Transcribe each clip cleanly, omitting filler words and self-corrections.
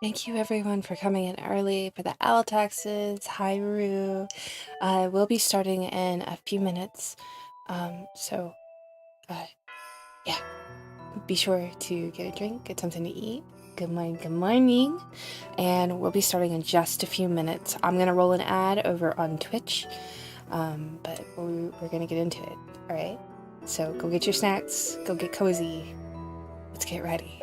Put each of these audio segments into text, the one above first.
Thank you everyone for coming in early for the owl taxes. Hi, Rue. We'll be starting in a few minutes. So, yeah, be sure to get a drink, get something to eat. Good morning, good morning. And we'll be starting in just a few minutes. I'm going to roll an ad over on Twitch, but we're going to get into it. All right. So go get your snacks, go get cozy. Let's get ready.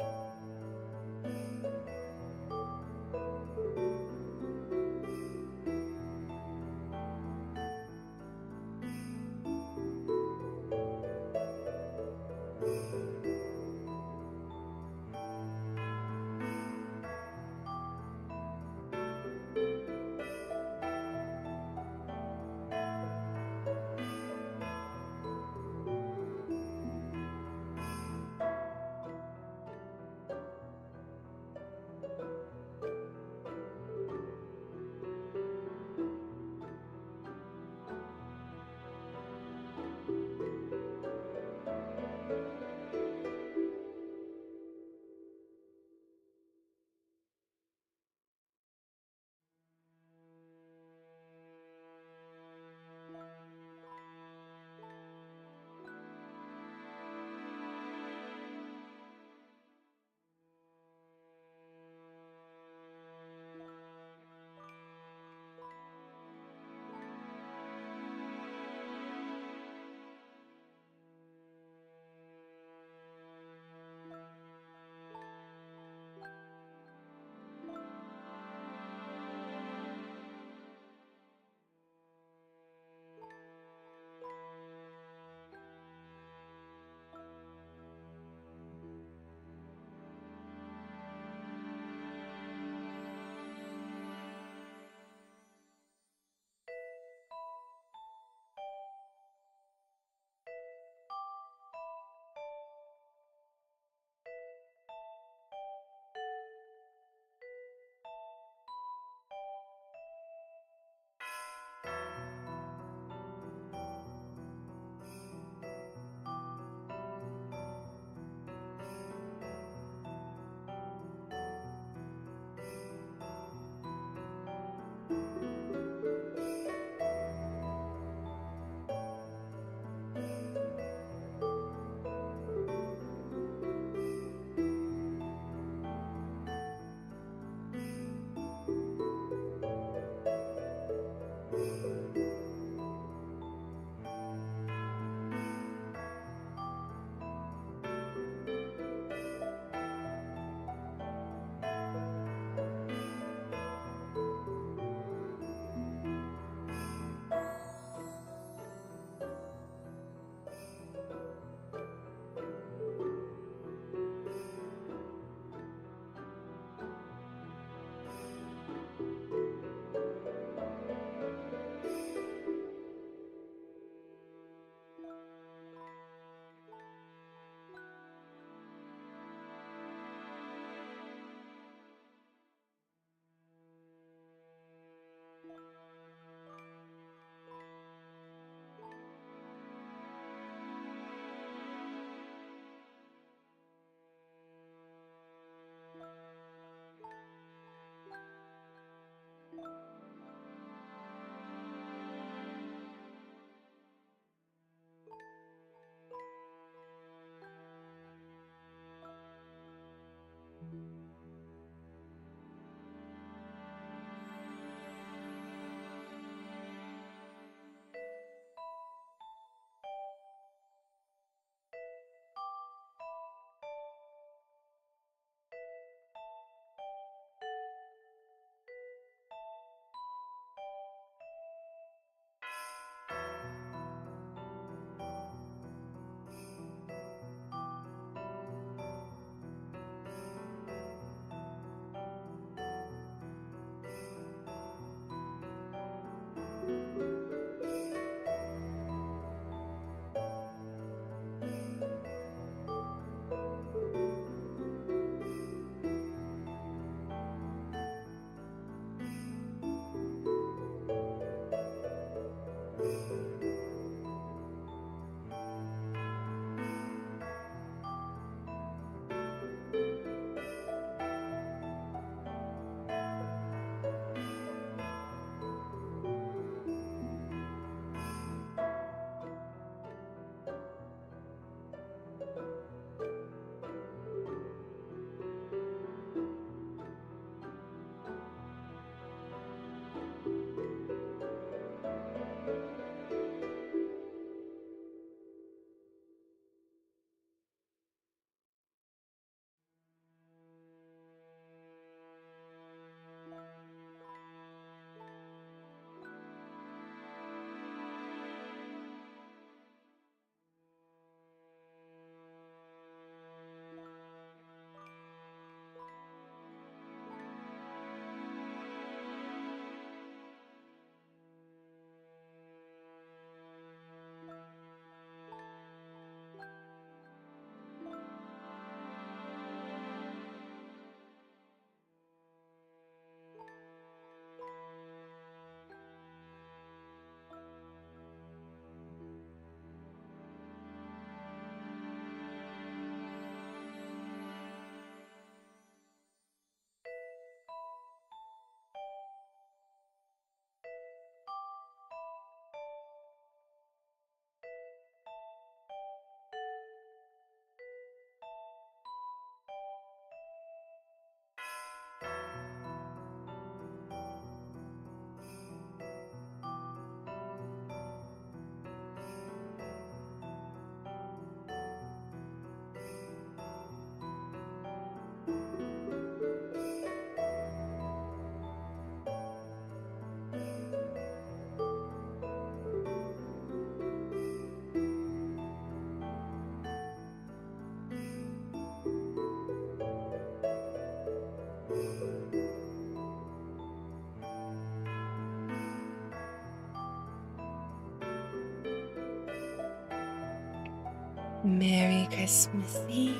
Merry Christmas Eve.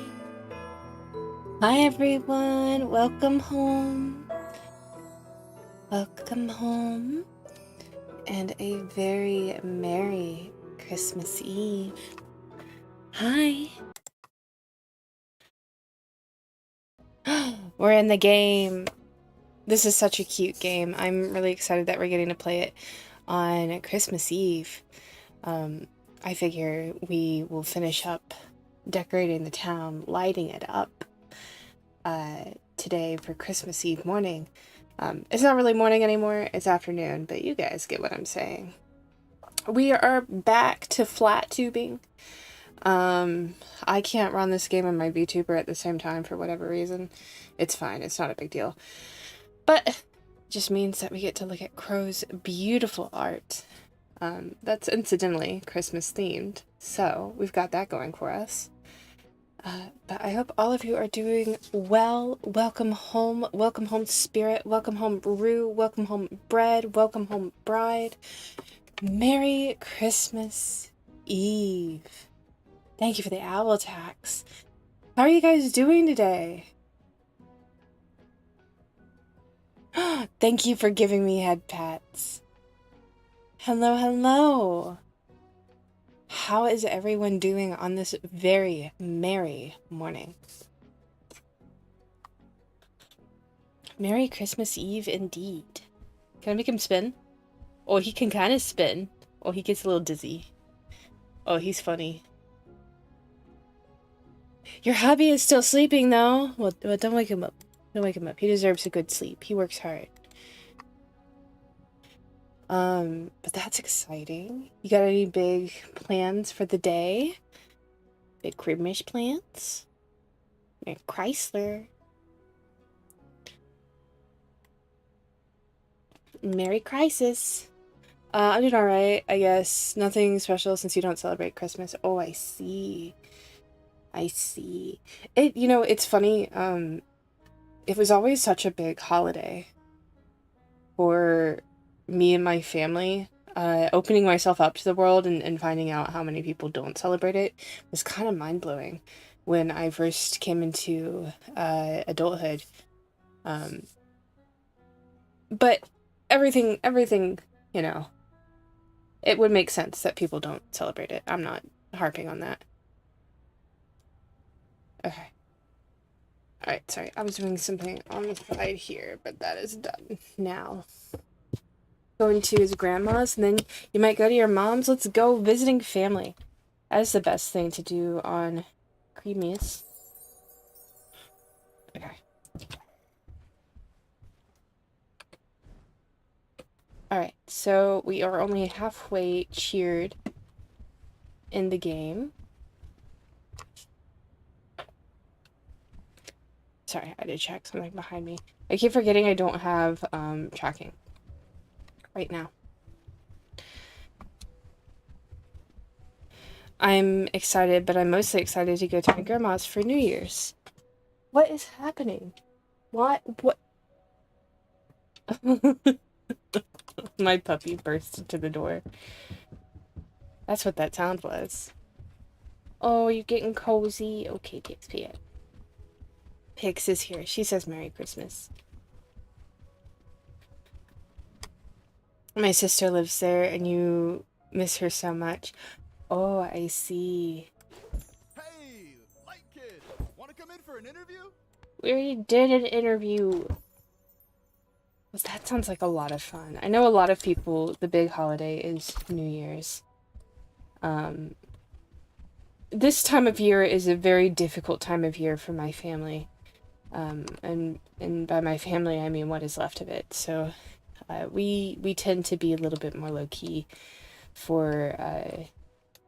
Hi everyone, welcome home. Welcome home. And a very Merry Christmas Eve. Hi. We're in the game. This is such a cute game. I'm really excited that we're getting to play it on Christmas Eve. I figure we will finish up decorating the town, lighting it up today for Christmas Eve morning. It's not really morning anymore, it's afternoon, but you guys get what I'm saying. We are back to flat tubing. I can't run this game on my VTuber at the same time for whatever reason. It's fine, it's not a big deal. But it just means that we get to look at Crow's beautiful art. That's incidentally Christmas themed, so we've got that going for us. But I hope all of you are doing well. Welcome home spirit, welcome home Rue, welcome home bread, welcome home bride. Merry Christmas Eve. Thank you for the owl tax. How are you guys doing today? Thank you for giving me head pats. Hello, hello. How is everyone doing on this very merry morning? Merry Christmas Eve indeed. Can I make him spin? Oh, he can kind of spin. Oh, he gets a little dizzy. Oh, he's funny. Your hubby is still sleeping though. Well, don't wake him up. Don't wake him up. He deserves a good sleep. He works hard. But that's exciting. You got any big plans for the day? Big Christmas plans? Chrysler. Merry Crisis. I'm doing alright, I guess. Nothing special since you don't celebrate Christmas. Oh, I see. I see. It's funny, it was always such a big holiday for me and my family. Opening myself up to the world and finding out how many people don't celebrate it was kind of mind-blowing when I first came into adulthood. But everything, it would make sense that people don't celebrate it. I'm not harping on that. Okay. Alright, sorry. I was doing something on the side here, but that is done now. Going to his grandma's, and then you might go to your mom's. Let's go visiting family. That is the best thing to do on Creamiest. Okay. Alright, so we are only halfway cheered in the game. Sorry, I did check something behind me. I keep forgetting I don't have tracking right now. I'm excited, but I'm mostly excited to go to my grandma's for New Year's. What is happening? What? My puppy burst into the door. That's what that sound was. Oh, you getting cozy? Okay, Pix. Pix is here. She says Merry Christmas. My sister lives there, and you miss her so much. Oh, I see. Hey, light kid, want to come in for an interview? We already did an interview. Well, that sounds like a lot of fun. I know a lot of people, the big holiday is New Year's. This time of year is a very difficult time of year for my family. And by my family, I mean what is left of it. So we tend to be a little bit more low-key for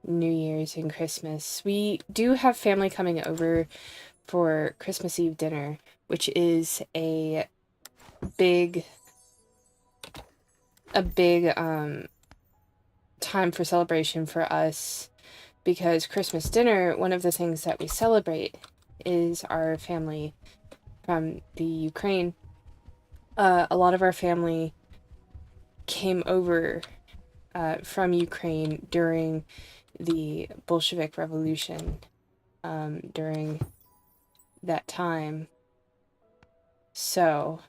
New Year's and Christmas. We do have family coming over for Christmas Eve dinner, which is a big time for celebration for us, because Christmas dinner, one of the things that we celebrate is our family from the Ukraine. A lot of our family came over from Ukraine during the Bolshevik Revolution during that time. So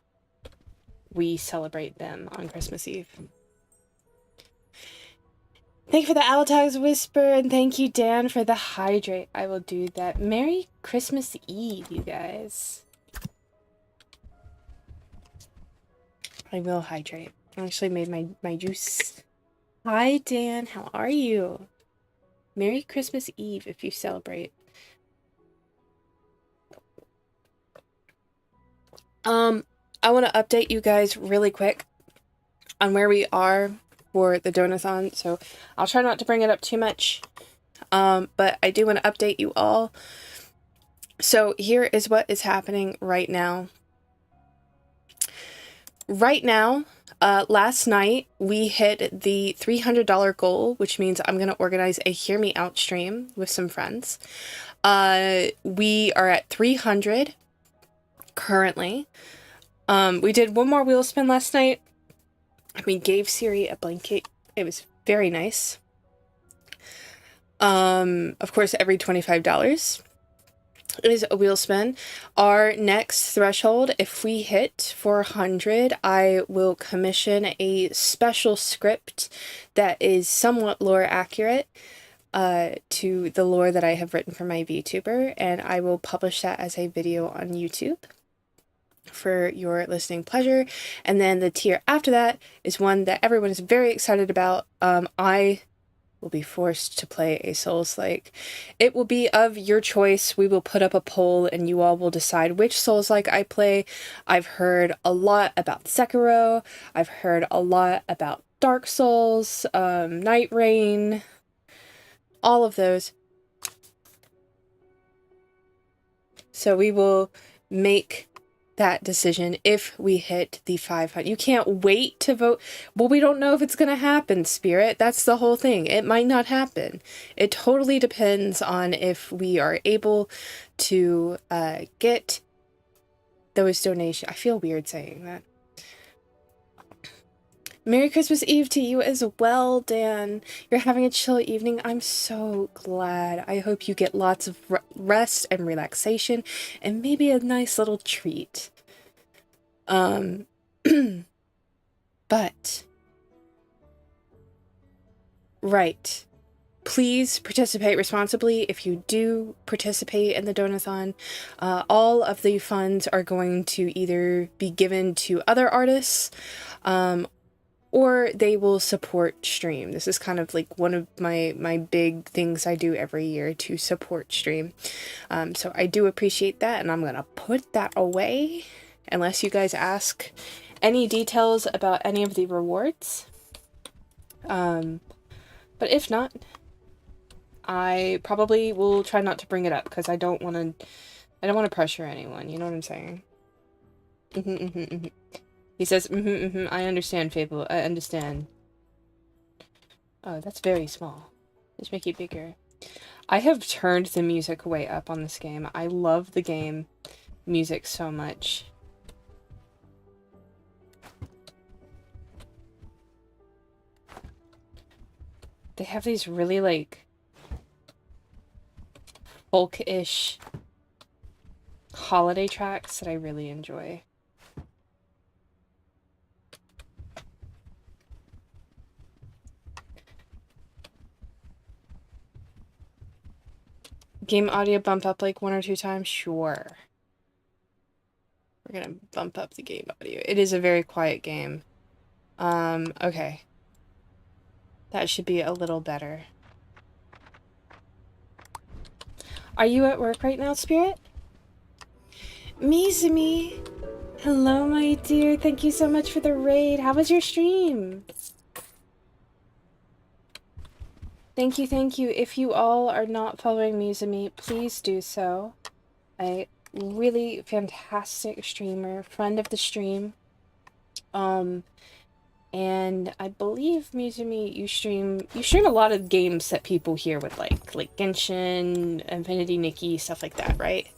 we celebrate them on Christmas Eve. Thank you for the Owl Tags Whisper, and thank you, Dan, for the hydrate. I will do that. Merry Christmas Eve, you guys. I will hydrate. I actually made my juice. Hi, Dan. How are you? Merry Christmas Eve if you celebrate. I want to update you guys really quick on where we are for the donathon, so I'll try not to bring it up too much, but I do want to update you all. So here is what is happening right now. Right now, last night we hit the $300 goal, which means I'm going to organize a Hear Me Out stream with some friends. We are at 300 currently. We did one more wheel spin last night. We gave Siri a blanket. It was very nice. Of course, every $25 is a wheel spin. Our next threshold, if we hit 400, I will commission a special script that is somewhat lore accurate to the lore that I have written for my VTuber, and I will publish that as a video on YouTube for your listening pleasure. And then the tier after that is one that everyone is very excited about. I will be forced to play a Souls-like. It will be of your choice. We will put up a poll and you all will decide which Souls-like I play. I've heard a lot about Sekiro. I've heard a lot about Dark Souls, Night Rain, all of those. So we will make that decision if we hit the 500. You can't wait to vote. Well, we don't know if it's going to happen, Spirit. That's the whole thing. It might not happen. It totally depends on if we are able to get those donations. I feel weird saying that. Merry Christmas Eve to you as well, Dan. You're having a chill evening. I'm so glad. I hope you get lots of rest and relaxation and maybe a nice little treat. But, right. Please participate responsibly if you do participate in the donathon. All of the funds are going to either be given to other artists, or they will support stream. This is kind of like one of my big things I do every year to support stream. So I do appreciate that, and I'm gonna put that away unless you guys ask any details about any of the rewards. But if not, I probably will try not to bring it up because I don't want to pressure anyone. You know what I'm saying? He says, I understand, Fable. I understand. Oh, that's very small. Let's make it bigger. I have turned the music way up on this game. I love the game music so much. They have these really, like, folk-ish holiday tracks that I really enjoy. Game audio bump up like 1 or 2 times? Sure. We're gonna bump up the game audio. It is a very quiet game. Okay. That should be a little better. Are you at work right now, Spirit? Mizumi! Hello, my dear. Thank you so much for the raid. How was your stream? Thank you, thank you. If you all are not following Mizumi, please do so. A really fantastic streamer, friend of the stream. And I believe Mizumi, you stream a lot of games that people here would like Genshin, Infinity Nikki, stuff like that, right?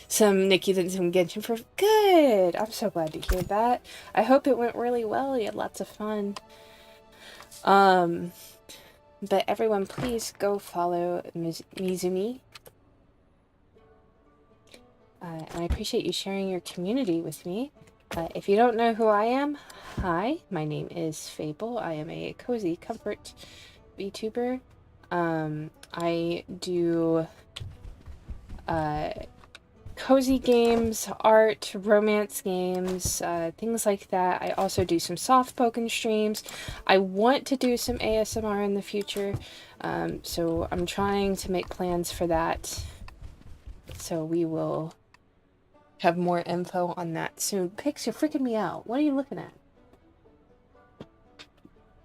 Some Nikki and some Genshin for good. I'm so glad to hear that. I hope it went really well. You had lots of fun. But everyone, please go follow Mizumi. And I appreciate you sharing your community with me. If you don't know who I am, hi, my name is Fable. I am a cozy comfort VTuber. I do cozy games, art, romance games, things like that. I also do some soft-spoken streams. I want to do some ASMR in the future, so I'm trying to make plans for that. So we will have more info on that soon. Pix, you're freaking me out. What are you looking at?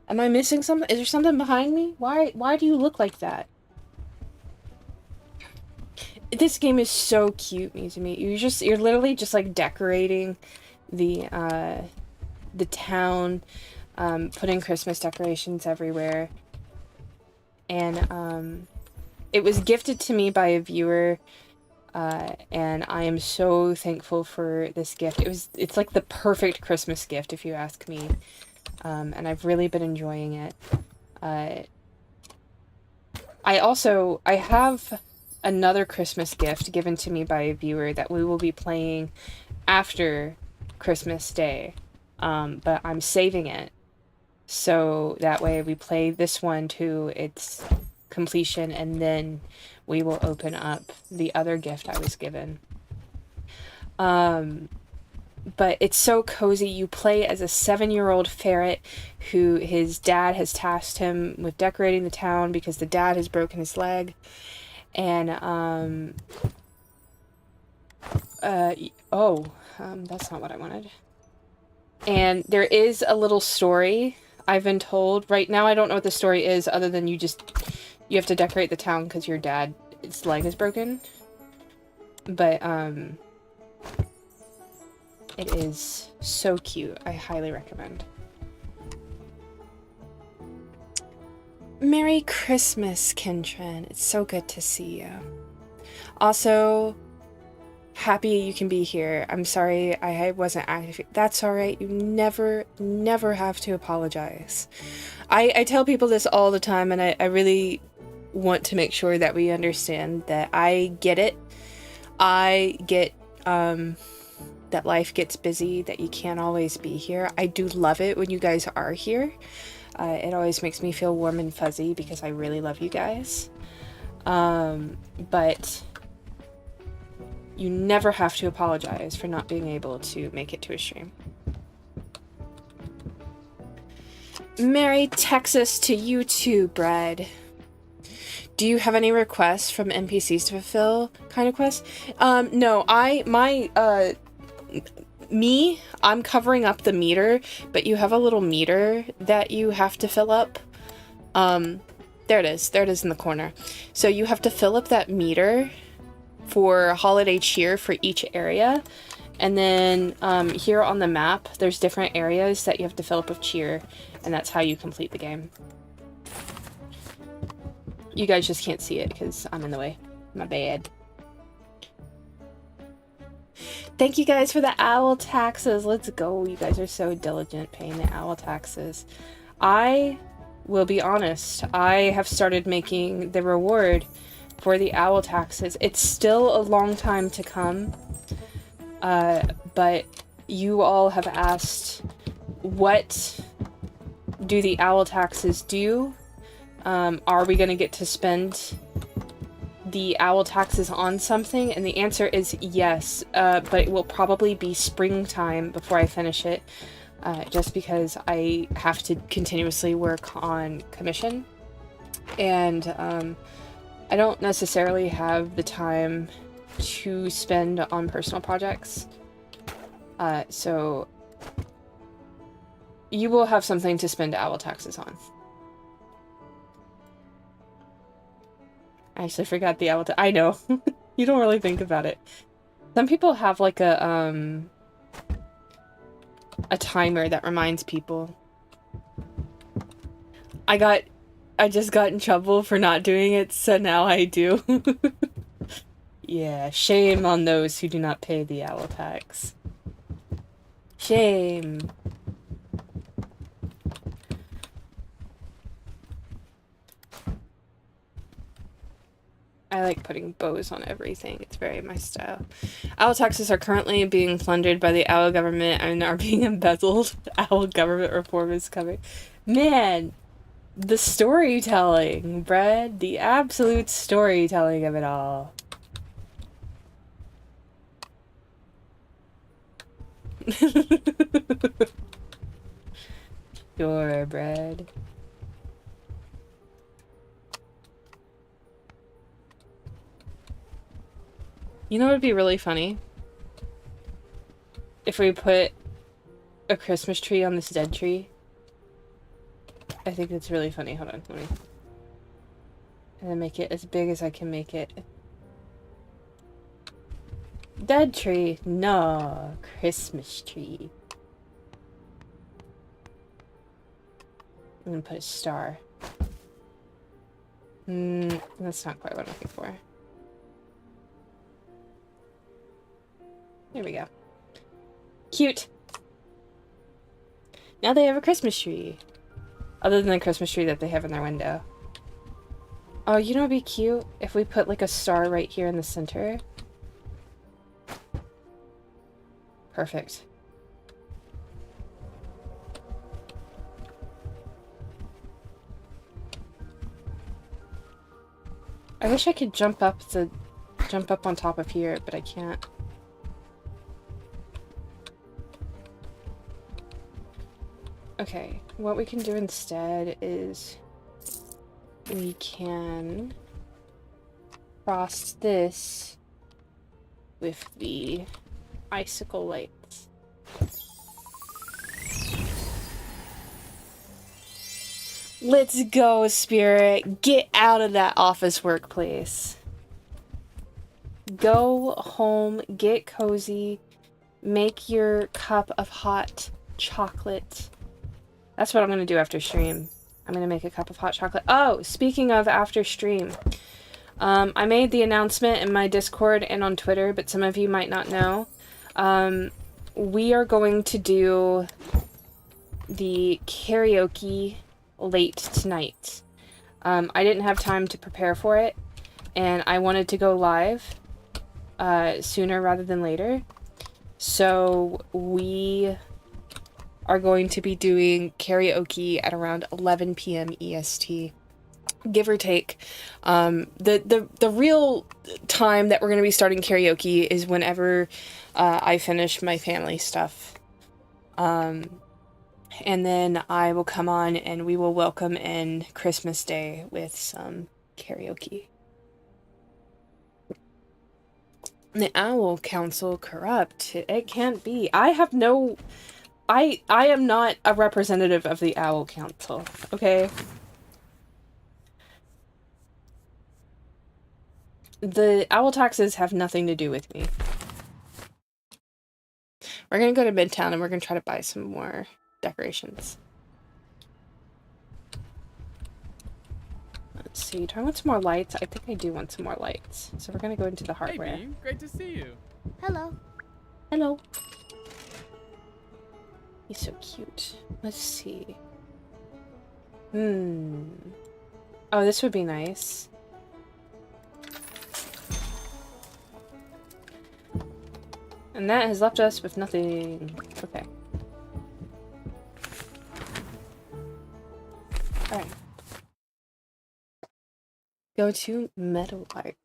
Am I missing something? Is there something behind me? Why do you look like that? This game is so cute, Mizumi. You're literally just like decorating the town, putting Christmas decorations everywhere. And it was gifted to me by a viewer, and I am so thankful for this gift. It's like the perfect Christmas gift, if you ask me. And I've really been enjoying it. I have another Christmas gift given to me by a viewer that we will be playing after Christmas Day. But I'm saving it so that way we play this one to its completion, and then we will open up the other gift I was given. But it's so cozy. You play as a 7-year-old ferret who his dad has tasked him with decorating the town because the dad has broken his leg. And, that's not what I wanted. And there is a little story I've been told. Right now I don't know what the story is other than you have to decorate the town because your dad's leg is broken. But, it is so cute. I highly recommend. Merry Christmas, Kintron. It's so good to see you. Also, happy you can be here. I'm sorry I wasn't active. That's alright. You never have to apologize. I tell people this all the time, and I really want to make sure that we understand that I get it. I get, that life gets busy, that you can't always be here. I do love it when you guys are here. It always makes me feel warm and fuzzy because I really love you guys. But you never have to apologize for not being able to make it to a stream. Merry Texas to you too, Brad. Do you have any requests from NPCs to fulfill kind of quests? No, I'm covering up the meter, but you have a little meter that you have to fill up. There it is in the corner. So you have to fill up that meter for holiday cheer for each area. And then here on the map, there's different areas that you have to fill up with cheer, and that's how you complete the game. You guys just can't see it because I'm in the way. My bad. Thank you guys for the owl taxes. Let's go. You guys are so diligent paying the owl taxes. I will be honest. I have started making the reward for the owl taxes. It's still a long time to come. But you all have asked, what do the owl taxes do? Are we going to get to spend the owl taxes on something? And the answer is yes, but it will probably be springtime before I finish it, just because I have to continuously work on commission, and I don't necessarily have the time to spend on personal projects, so you will have something to spend owl taxes on. I actually forgot the owl. I know. You don't really think about it. Some people have like a timer that reminds people. I just got in trouble for not doing it, so now I do. Yeah, shame on those who do not pay the owl tax. Shame. I like putting bows on everything. It's very my style. Owl taxes are currently being plundered by the owl government and are being embezzled. Owl government reform is coming. Man, the storytelling, Brad. The absolute storytelling of it all. Sure, Brad. You know what would be really funny? If we put a Christmas tree on this dead tree. I think that's really funny. Hold on, let me... And then make it as big as I can make it. Dead tree. No. Christmas tree. I'm gonna put a star. That's not quite what I'm looking for. There we go. Cute. Now they have a Christmas tree. Other than the Christmas tree that they have in their window. Oh, you know what'd be cute? If we put like a star right here in the center. Perfect. I wish I could jump up on top of here, but I can't. Okay, what we can do instead is we can frost this with the icicle lights. Let's go, Spirit. Get out of that office workplace. Go home, get cozy, make your cup of hot chocolate. That's what I'm gonna do after stream. I'm gonna make a cup of hot chocolate. Oh, speaking of after stream, I made the announcement in my Discord and on Twitter, but some of you might not know. We are going to do the karaoke late tonight. I didn't have time to prepare for it, and I wanted to go live sooner rather than later. So we are going to be doing karaoke at around 11 p.m. EST, give or take. The real time that we're going to be starting karaoke is whenever I finish my family stuff. And then I will come on and we will welcome in Christmas Day with some karaoke. The Owl Council corrupt. It can't be. I am not a representative of the Owl Council, okay? The owl taxes have nothing to do with me. We're gonna go to Midtown and we're gonna try to buy some more decorations. Let's see, do I want some more lights? I think I do want some more lights. So we're gonna go into the hardware. Hey, Bean. Great to see you. Hello. Hello. He's so cute. Let's see. Oh, this would be nice. And that has left us with nothing. Okay. Alright. Go to Meadowlark.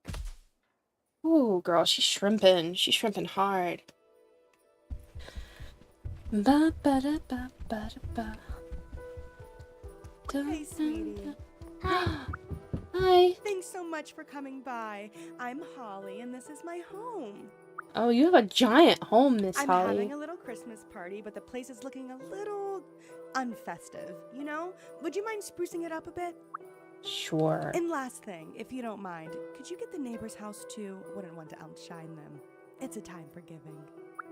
Ooh, girl, she's shrimping. She's shrimping hard. Ba ba da ba ba da ba. Hey, sweetie. Hi. Thanks so much for coming by. I'm Holly, and this is my home. Oh, you have a giant home, Miss I'm Holly. having a little Christmas party, but the place is looking a little unfestive, you know? Would you mind sprucing it up a bit? Sure. And last thing, if you don't mind, could you get the neighbor's house too? Wouldn't want to outshine them. It's a time for giving.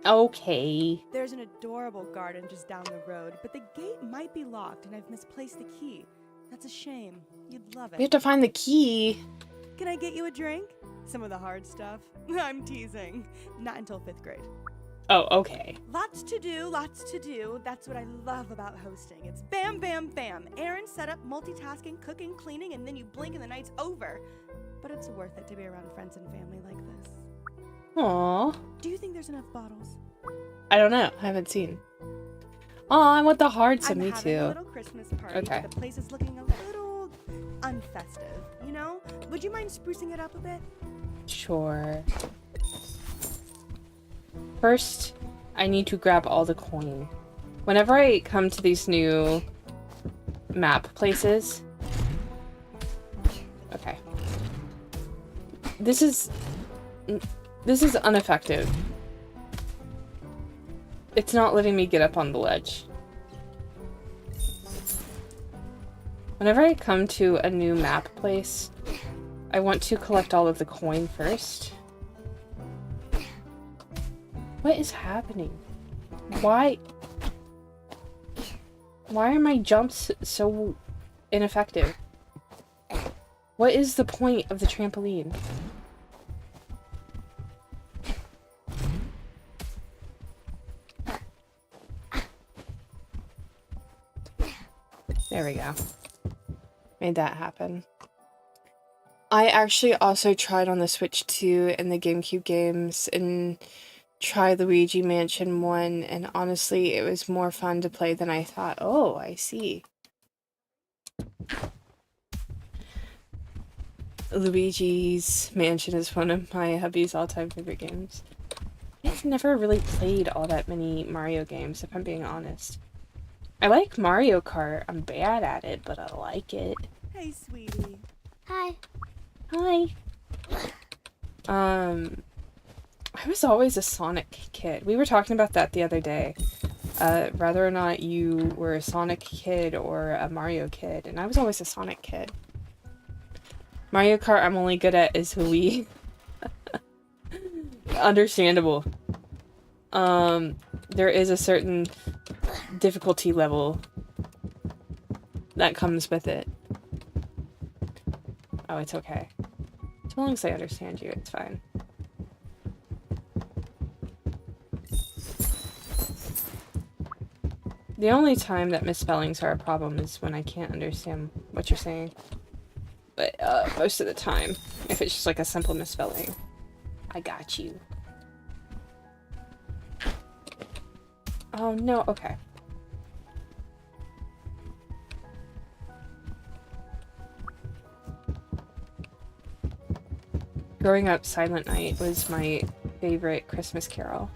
Okay. There's an adorable garden just down the road, but the gate might be locked and I've misplaced the key. That's a shame. You'd love it. We have to find the key. Can I get you a drink? Some of the hard stuff. I'm teasing. Not until 5th grade. Oh, okay. Lots to do, lots to do. That's what I love about hosting. It's bam, bam, bam. Errands, setup, multitasking, cooking, cleaning, and then you blink and the night's over. but it's worth it to be around friends and family like this. Aww. Do you think there's enough bottles? I don't know. I haven't seen. Oh, I want the hearts. I'm Me having a too. little Christmas party, Okay. but the place is looking a little unfestive, you know? Would you mind sprucing it up a bit? Sure. First, I need to grab all the coin. Whenever I come to these new map places... Okay. This is ineffective. It's not letting me get up on the ledge. Whenever I come to a new map place, I want to collect all of the coin first. What is happening? Why are my jumps so ineffective? What is the point of the trampoline? There we go. Made that happen. I actually also tried on the Switch 2 and the GameCube games and tried Luigi Mansion 1, and honestly, it was more fun to play than I thought. Oh, I see. Luigi's Mansion is one of my hubby's all-time favorite games. I've never really played all that many Mario games, if I'm being honest. I like Mario Kart. I'm bad at it, but I like it. Hey, sweetie. Hi. Hi. I was always a Sonic kid. We were talking about that the other day. Whether or not you were a Sonic kid or a Mario kid, and I was always a Sonic kid. Mario Kart I'm only good at is Wii. Understandable. There is a certain difficulty level that comes with it. Oh, it's okay. As long as I understand you, it's fine. The only time that misspellings are a problem is when I can't understand what you're saying. But, most of the time, if it's just like a simple misspelling, I got you. Oh, no, okay. Growing up, Silent Night was my favorite Christmas carol.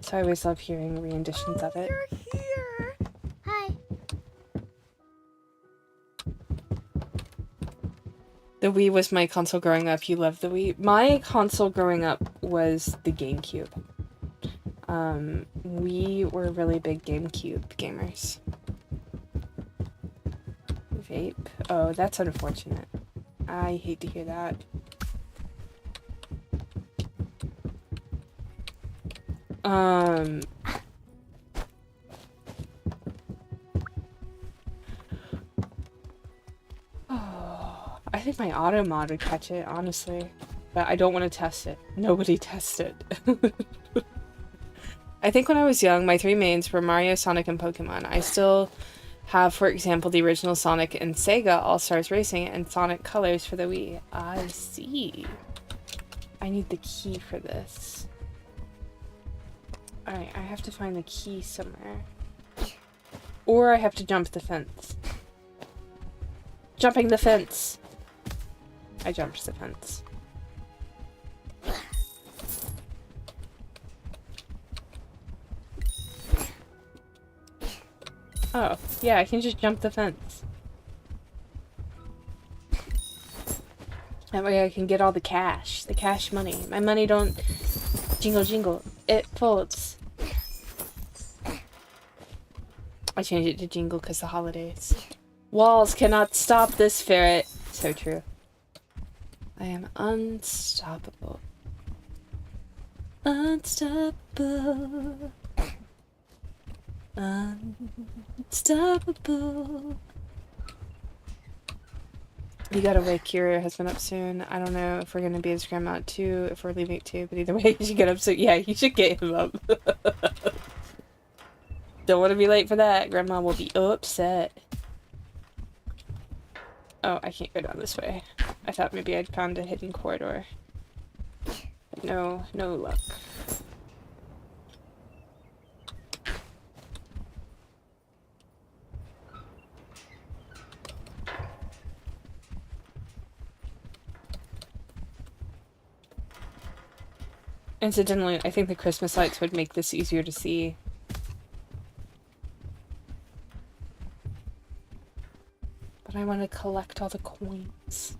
So I always love hearing renditions of it. You're here. Hi. The Wii was my console growing up. You loved the Wii. My console growing up was the GameCube. We were really big GameCube gamers. Vape? Oh, that's unfortunate. I hate to hear that. Oh, I think my auto mod would catch it, honestly. But I don't want to test it. Nobody tests it. I think when I was young, my three mains were Mario, Sonic, and Pokemon. I still have, for example, the original Sonic and Sega All-Stars Racing and Sonic Colors for the Wii. I see. I need the key for this. Alright, I have to find the key somewhere. Or I have to jump the fence. Jumping the fence! I jumped the fence. Oh, yeah, I can just jump the fence. That way I can get all the cash money. My money don't jingle jingle, it folds. I changed it to jingle because the holidays. Walls cannot stop this ferret. So true. I am unstoppable. Unstoppable. Unstoppable. You gotta wake your husband up soon. I don't know if we're gonna be his grandma at 2, if we're leaving at 2, but either way, you should get up soon. Yeah, you should get him up. Don't want to be late for that. Grandma will be upset. Oh, I can't go down this way. I thought maybe I'd found a hidden corridor. But no luck. Incidentally, I think the Christmas lights would make this easier to see. But I want to collect all the coins.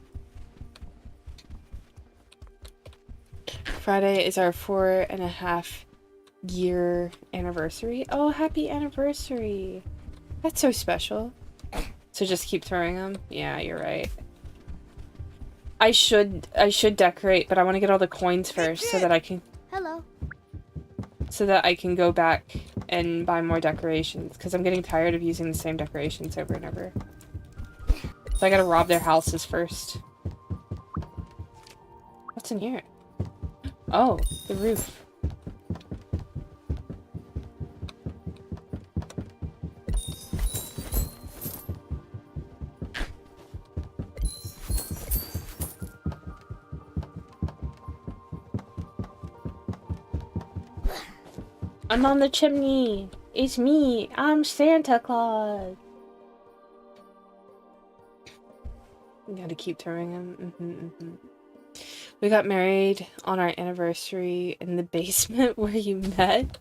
Friday is our 4.5-year anniversary. Oh, happy anniversary! That's so special. So just keep throwing them? Yeah, you're right. I should decorate, but I want to get all the coins first so that I can... Hello. So that I can go back and buy more decorations, because I'm getting tired of using the same decorations over and over. So I gotta rob their houses first. What's in here? Oh, the roof. I'm on the chimney! It's me! I'm Santa Claus! You gotta keep throwing them. We got married on our anniversary in the basement where you met?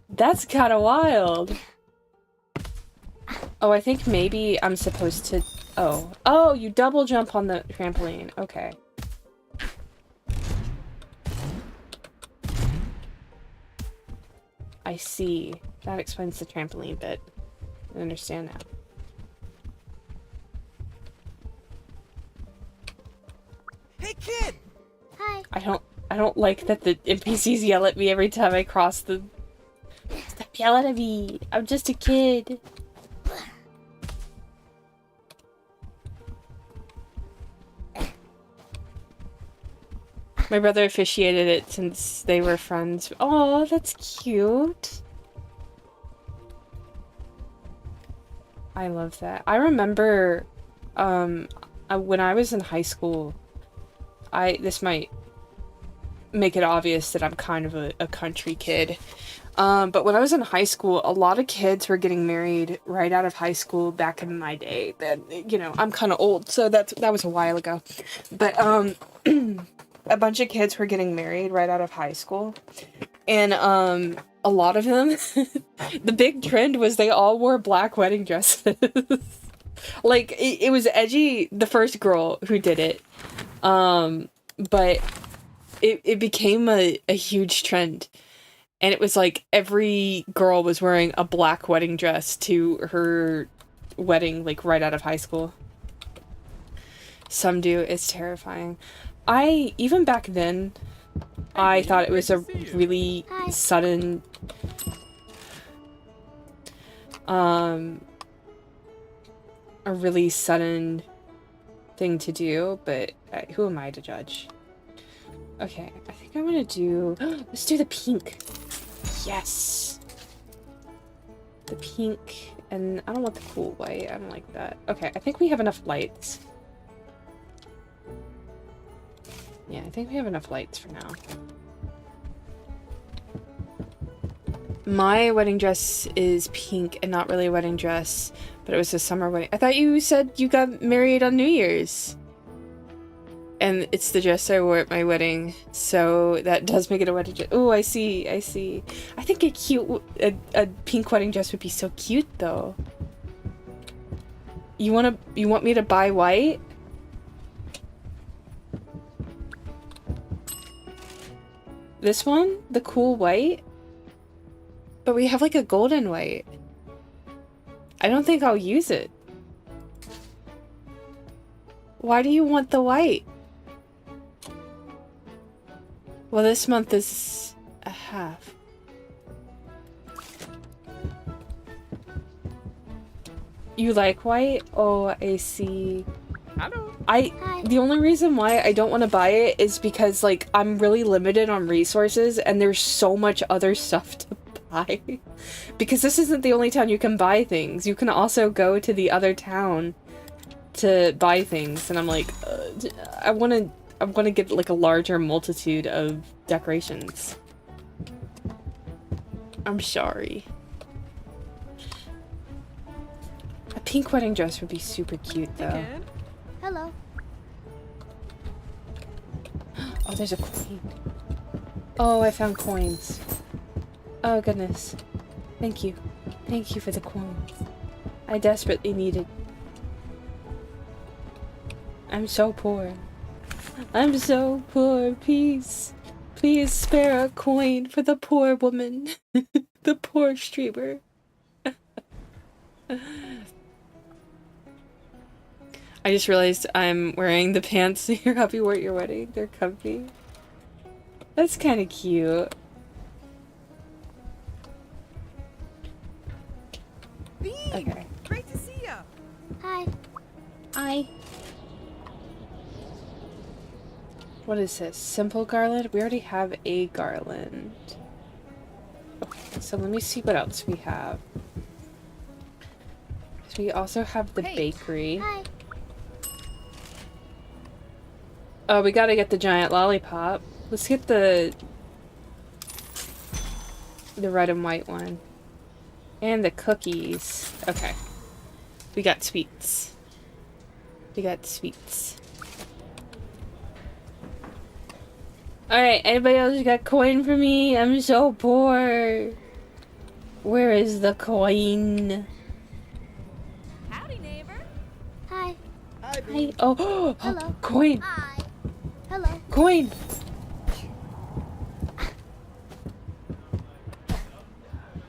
That's kinda wild! Oh, I think maybe I'm supposed to... Oh, you double jump on the trampoline. Okay. I see. That explains the trampoline bit. I understand now. Hey, kid! Hi. I don't like that the NPCs yell at me every time I cross the... Stop yelling at me! I'm just a kid! My brother officiated it since they were friends. Oh, that's cute. I love that. I remember when I was in high school, this might make it obvious that I'm kind of a country kid. But when I was in high school, a lot of kids were getting married right out of high school back in my day. That, you know, I'm kind of old, so that was a while ago. But a bunch of kids were getting married right out of high school, and a lot of them, the big trend was they all wore black wedding dresses. Like, it was edgy, the first girl who did it, but it became a huge trend, and it was like every girl was wearing a black wedding dress to her wedding, like right out of high school. Some do. It's terrifying. Even back then, I thought it was a really sudden, thing to do, but who am I to judge? Okay, I think I'm gonna do, let's do the pink. Yes! The pink, and I don't want the cool white, I don't like that. Okay, I think we have enough lights. Yeah, I think we have enough lights for now. My wedding dress is pink and not really a wedding dress, but it was a summer wedding. I thought you said you got married on New Year's. And it's the dress I wore at my wedding, so that does make it a wedding dress. Oh, I see. I think a pink wedding dress would be so cute, though. You want me to buy white? This one? The cool white? But we have like a golden white. I don't think I'll use it. Why do you want the white? Well, this month is a half. You like white? Oh, I see. Hello. The only reason why I don't want to buy it is because, like, I'm really limited on resources and there's so much other stuff to buy. Because this isn't the only town you can buy things. You can also go to the other town to buy things, and I'm like, I want to get like a larger multitude of decorations. I'm sorry. A pink wedding dress would be super cute, though. Hello. Oh, there's a coin. Oh, I found coins. Oh, goodness. Thank you. Thank you for the coins. I desperately need it. I'm so poor. I'm so poor. Please. Please spare a coin for the poor woman. The poor streamer. I just realized I'm wearing the pants your hubby wore at your wedding. They're comfy. That's kind of cute. Bean! Okay. Great to see ya. Hi. Hi. What is this? Simple garland? We already have a garland. Okay, so let me see what else we have. So we also have the bakery. Hi. Oh, we gotta get the giant lollipop. Let's get the red and white one. And the cookies. Okay. We got sweets. We got sweets. Alright, anybody else got coin for me? I'm so poor. Where is the coin? Howdy, neighbor. Hi. Hi, Hi. Bean. Oh, Hello. coin. Hi. Hello. Coin.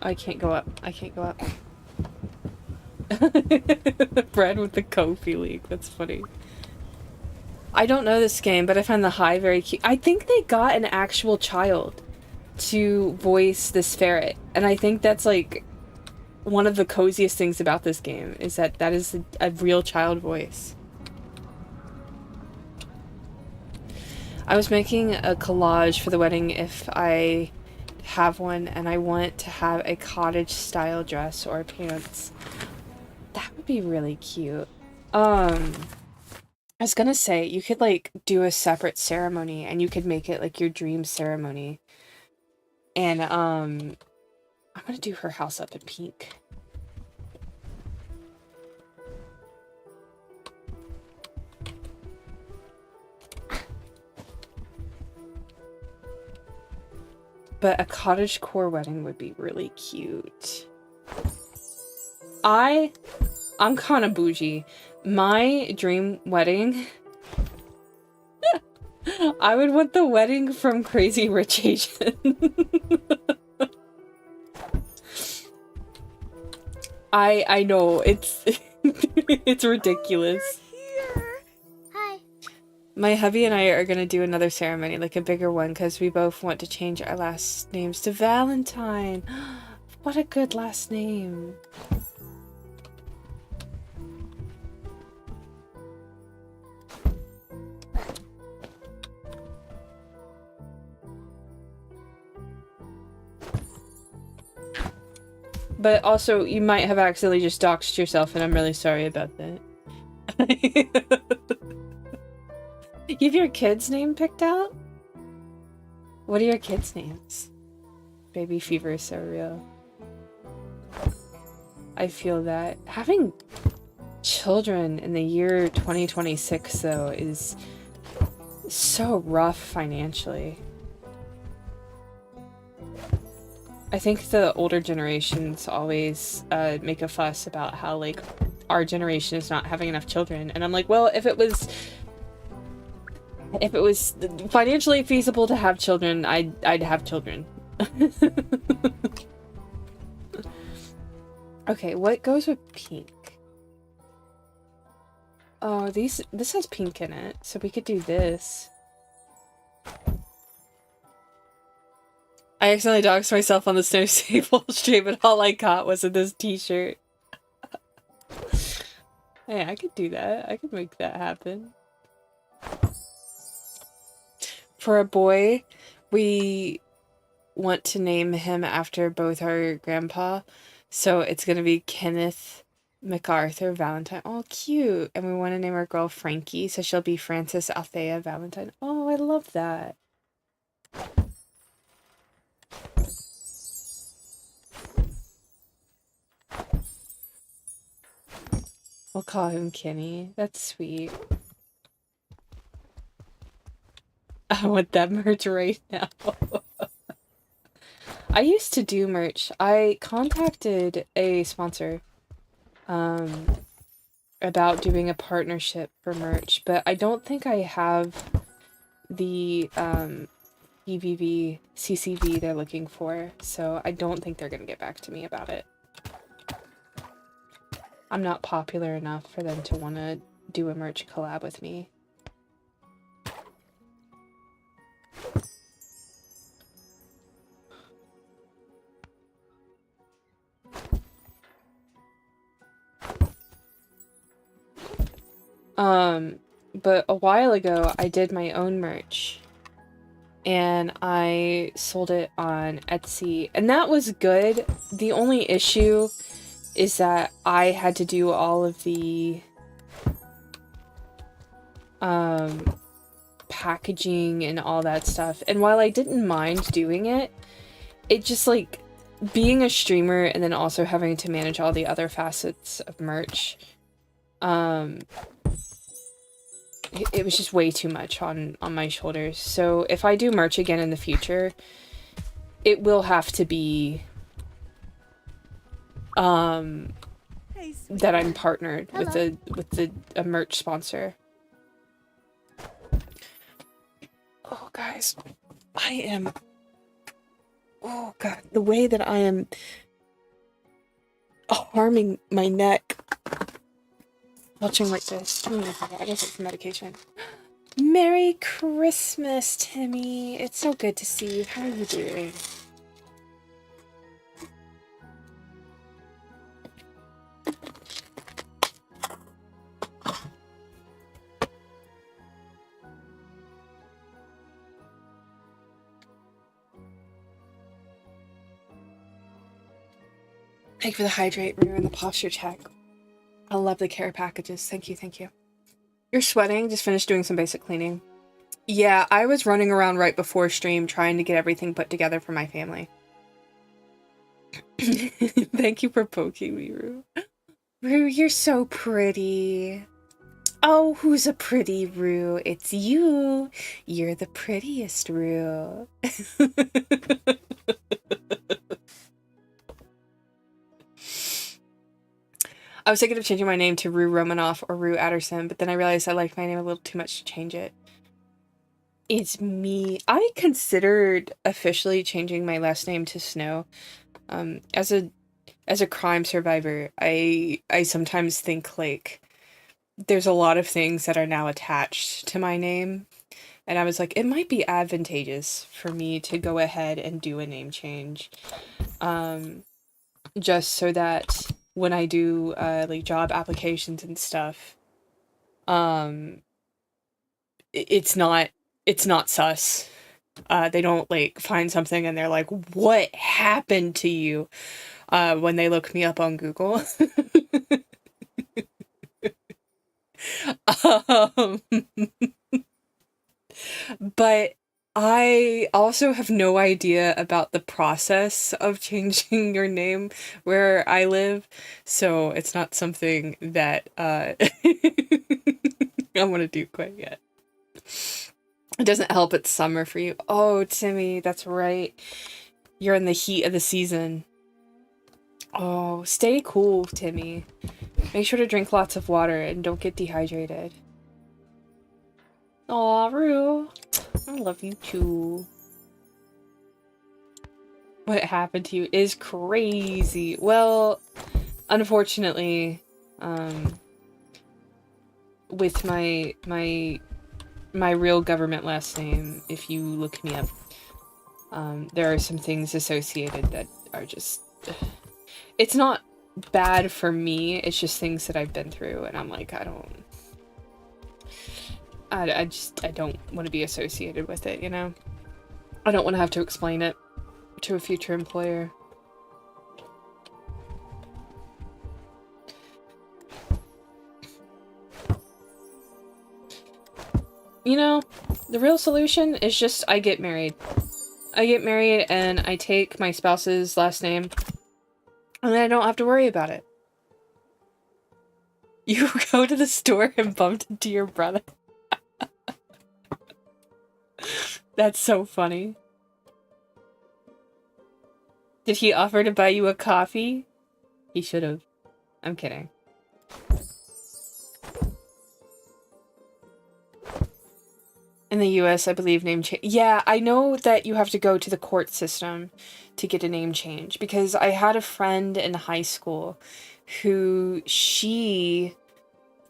I can't go up. I can't go up. Bread with the Kofi leak. That's funny. I don't know this game, but I find the high very cute. I think they got an actual child to voice this ferret, and I think that's like one of the coziest things about this game is that that is a real child voice. I was making a collage for the wedding if I have one, and I want to have a cottage style dress or pants. That would be really cute. I was gonna say, you could like do a separate ceremony and you could make it like your dream ceremony. And I'm gonna do her house up in pink. But a cottagecore wedding would be really cute. I'm kind of bougie. My dream wedding, I would want the wedding from Crazy Rich Asian. I know, it's it's ridiculous. You're here. Hi. My hubby and I are gonna do another ceremony, like a bigger one, because we both want to change our last names to Valentine. What a good last name. But also, you might have accidentally just doxed yourself, and I'm really sorry about that. You have your kid's name picked out? What are your kids' names? Baby fever is so real. I feel that. Having children in the year 2026, though, is so rough financially. I think the older generations always make a fuss about how, like, our generation is not having enough children. And I'm like, well, if it was financially feasible to have children, I'd have children. Okay, what goes with pink? Oh, this has pink in it, so we could do this. I accidentally doxed myself on the Snow Stable stream, and all I got was in this t-shirt. Hey, I could do that. I could make that happen. For a boy, we want to name him after both our grandpa, so it's gonna be Kenneth MacArthur Valentine. Oh, cute. And we want to name our girl Frankie, so she'll be Frances Althea Valentine. Oh, I love that. We'll call him Kenny. That's sweet. I want that merch right now. I used to do merch. I contacted a sponsor about doing a partnership for merch, but I don't think I have the EVV CCV they're looking for, so I don't think they're gonna get back to me about it. I'm not popular enough for them to want to do a merch collab with me. But a while ago, I did my own merch. And I sold it on Etsy. And that was good. The only issue is that I had to do all of the packaging and all that stuff. And while I didn't mind doing it, it just like being a streamer and then also having to manage all the other facets of merch, it was just way too much on my shoulders. So if I do merch again in the future, it will have to be that I'm partnered with a merch sponsor. Oh guys, oh god, the way that I am harming my neck watching like this. I guess it's medication. Merry Christmas, Timmy. It's so good to see you. How are you doing? Thank you for the hydrate, Rue, and the posture check. I love the care packages. Thank you, thank you. You're sweating? Just finished doing some basic cleaning. Yeah, I was running around right before stream trying to get everything put together for my family. Thank you for poking me, Rue. Rue, you're so pretty. Oh, who's a pretty Rue? It's you. You're the prettiest Rue. I was thinking of changing my name to Rue Romanoff or Rue Adderson, but then I realized I liked my name a little too much to change it. It's me. I considered officially changing my last name to Snow. As a crime survivor, I sometimes think like there's a lot of things that are now attached to my name, and I was like, it might be advantageous for me to go ahead and do a name change, just so that when I do like job applications and stuff, it's not sus. They don't like find something and they're like, what happened to you, when they look me up on Google. But I also have no idea about the process of changing your name where I live, so it's not something that I want to do quite yet. It doesn't help it's summer for you. Oh, Timmy, that's right. You're in the heat of the season. Oh, stay cool, Timmy. Make sure to drink lots of water and don't get dehydrated. Aw, Rue. I love you too. What happened to you is crazy. Well, unfortunately, with my real government last name, if you look me up, there are some things associated that are just... It's not bad for me, it's just things that I've been through, and I'm like, I don't want to be associated with it, you know? I don't want to have to explain it to a future employer. You know, the real solution is just I get married. I get married and I take my spouse's last name, and then I don't have to worry about it. You go to the store and bump into your brother. That's so funny. Did he offer to buy you a coffee? He should have. I'm kidding. In the US, I believe name change. Yeah, I know that you have to go to the court system to get a name change, because I had a friend in high school who she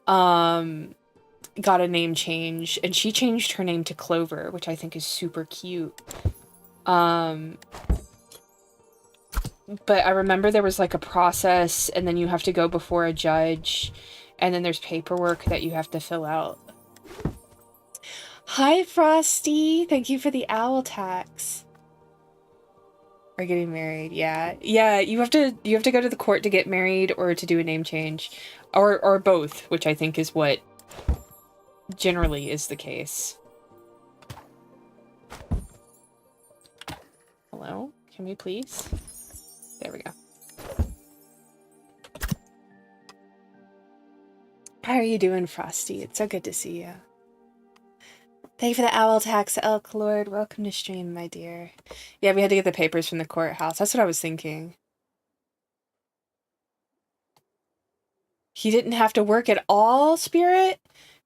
got a name change, and she changed her name to Clover, which I think is super cute. But I remember there was like a process, and then you have to go before a judge, and then there's paperwork that you have to fill out. Hi, Frosty! Thank you for the owl tax. Are getting married, yeah. Yeah, you have to go to the court to get married or to do a name change. Or both, which I think is what generally is the case. Hello? Can we please? There we go. How are you doing, Frosty? It's so good to see you. Thank you for the owl tax, Elk Lord. Welcome to stream, my dear. Yeah, we had to get the papers from the courthouse. That's what I was thinking. He didn't have to work at all, Spirit?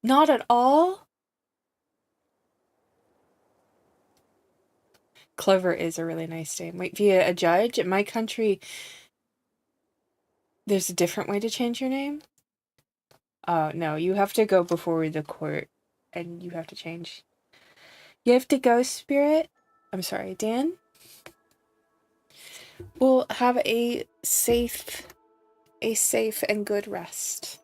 Not at all? Clover is a really nice name. Wait, via a judge? In my country, there's a different way to change your name? Oh, no, you have to go before the court, and you have to change. You have to go, Spirit? I'm sorry, Dan? We'll have a safe and good rest.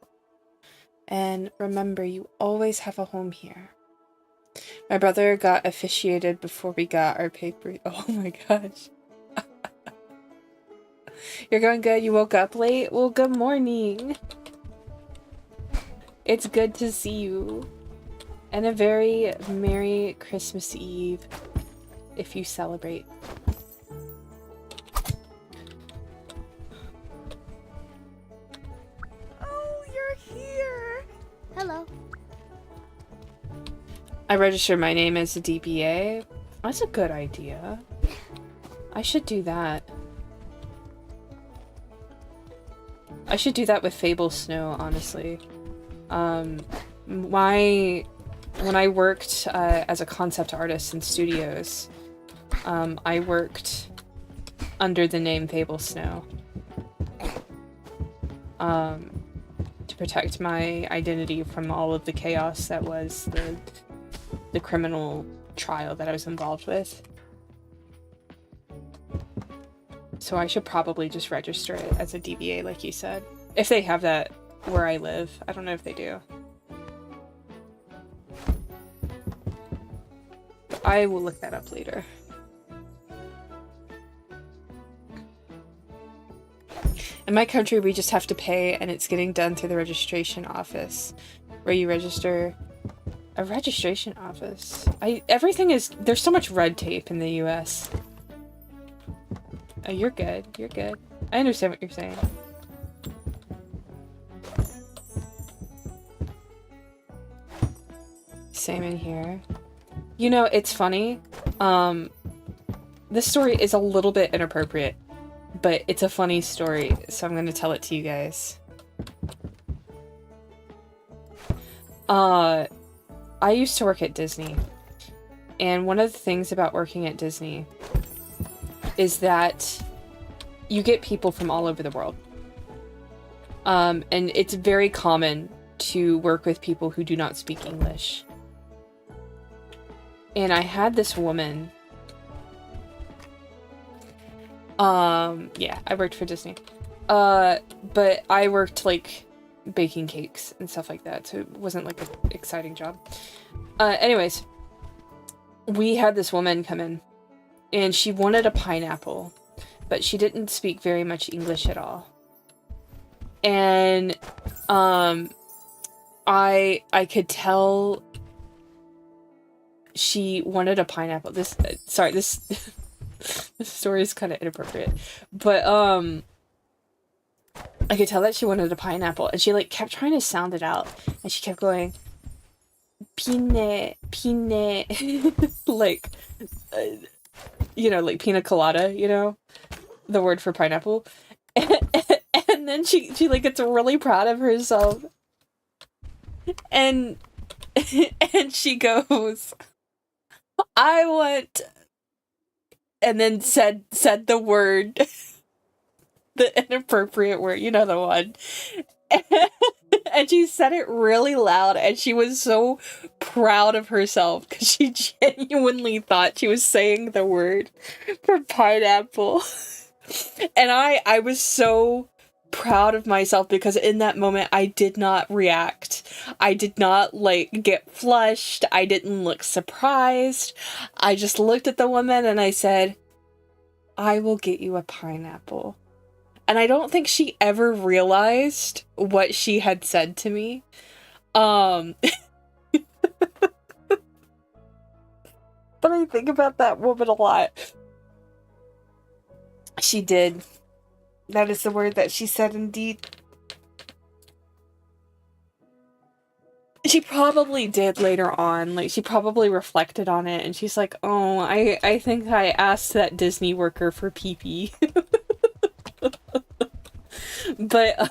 And remember, you always have a home here. My brother got officiated before we got our paper. Oh my gosh. You're going good? You woke up late? Well, good morning. It's good to see you. And a very Merry Christmas Eve, if you celebrate. Oh, you're here! Hello. I registered my name as a DBA. That's a good idea. I should do that. I should do that with Fable Snow, honestly. When I worked as a concept artist in studios, I worked under the name Fable Snow to protect my identity from all of the chaos that was the criminal trial that I was involved with. So I should probably just register it as a DBA, like you said. If they have that where I live. I don't know if they do. I will look that up later. In my country, we just have to pay, and it's getting done through the registration office, where you register. A registration office. Everything is. There's so much red tape in the US. Oh, you're good. You're good. I understand what you're saying. Same in here. You know, it's funny. This story is a little bit inappropriate, but it's a funny story, so I'm gonna tell it to you guys. I used to work at Disney, and one of the things about working at Disney is that you get people from all over the world. And it's very common to work with people who do not speak English. And I had this woman. Yeah, I worked for Disney. But I worked like baking cakes and stuff like that, so it wasn't like an exciting job. Anyways, we had this woman come in, and she wanted a pineapple, but she didn't speak very much English at all. And I could tell she wanted a pineapple. This this story is kind of inappropriate, but I could tell that she wanted a pineapple, and she like kept trying to sound it out, and she kept going pine pine like you know, like pina colada, you know, the word for pineapple. And then she like gets really proud of herself, and and she goes, I want, and then said the word, the inappropriate word, you know, the one. And she said it really loud, and she was so proud of herself because she genuinely thought she was saying the word for pineapple. And I was so proud of myself because in that moment I did not react. I did not like get flushed. I didn't look surprised. I just looked at the woman and I said, I will get you a pineapple. And I don't think she ever realized what she had said to me. But I think about that woman a lot. She did. That is the word that she said indeed. She probably did later on. Like, she probably reflected on it and she's like, oh, I think I asked that Disney worker for pee-pee. But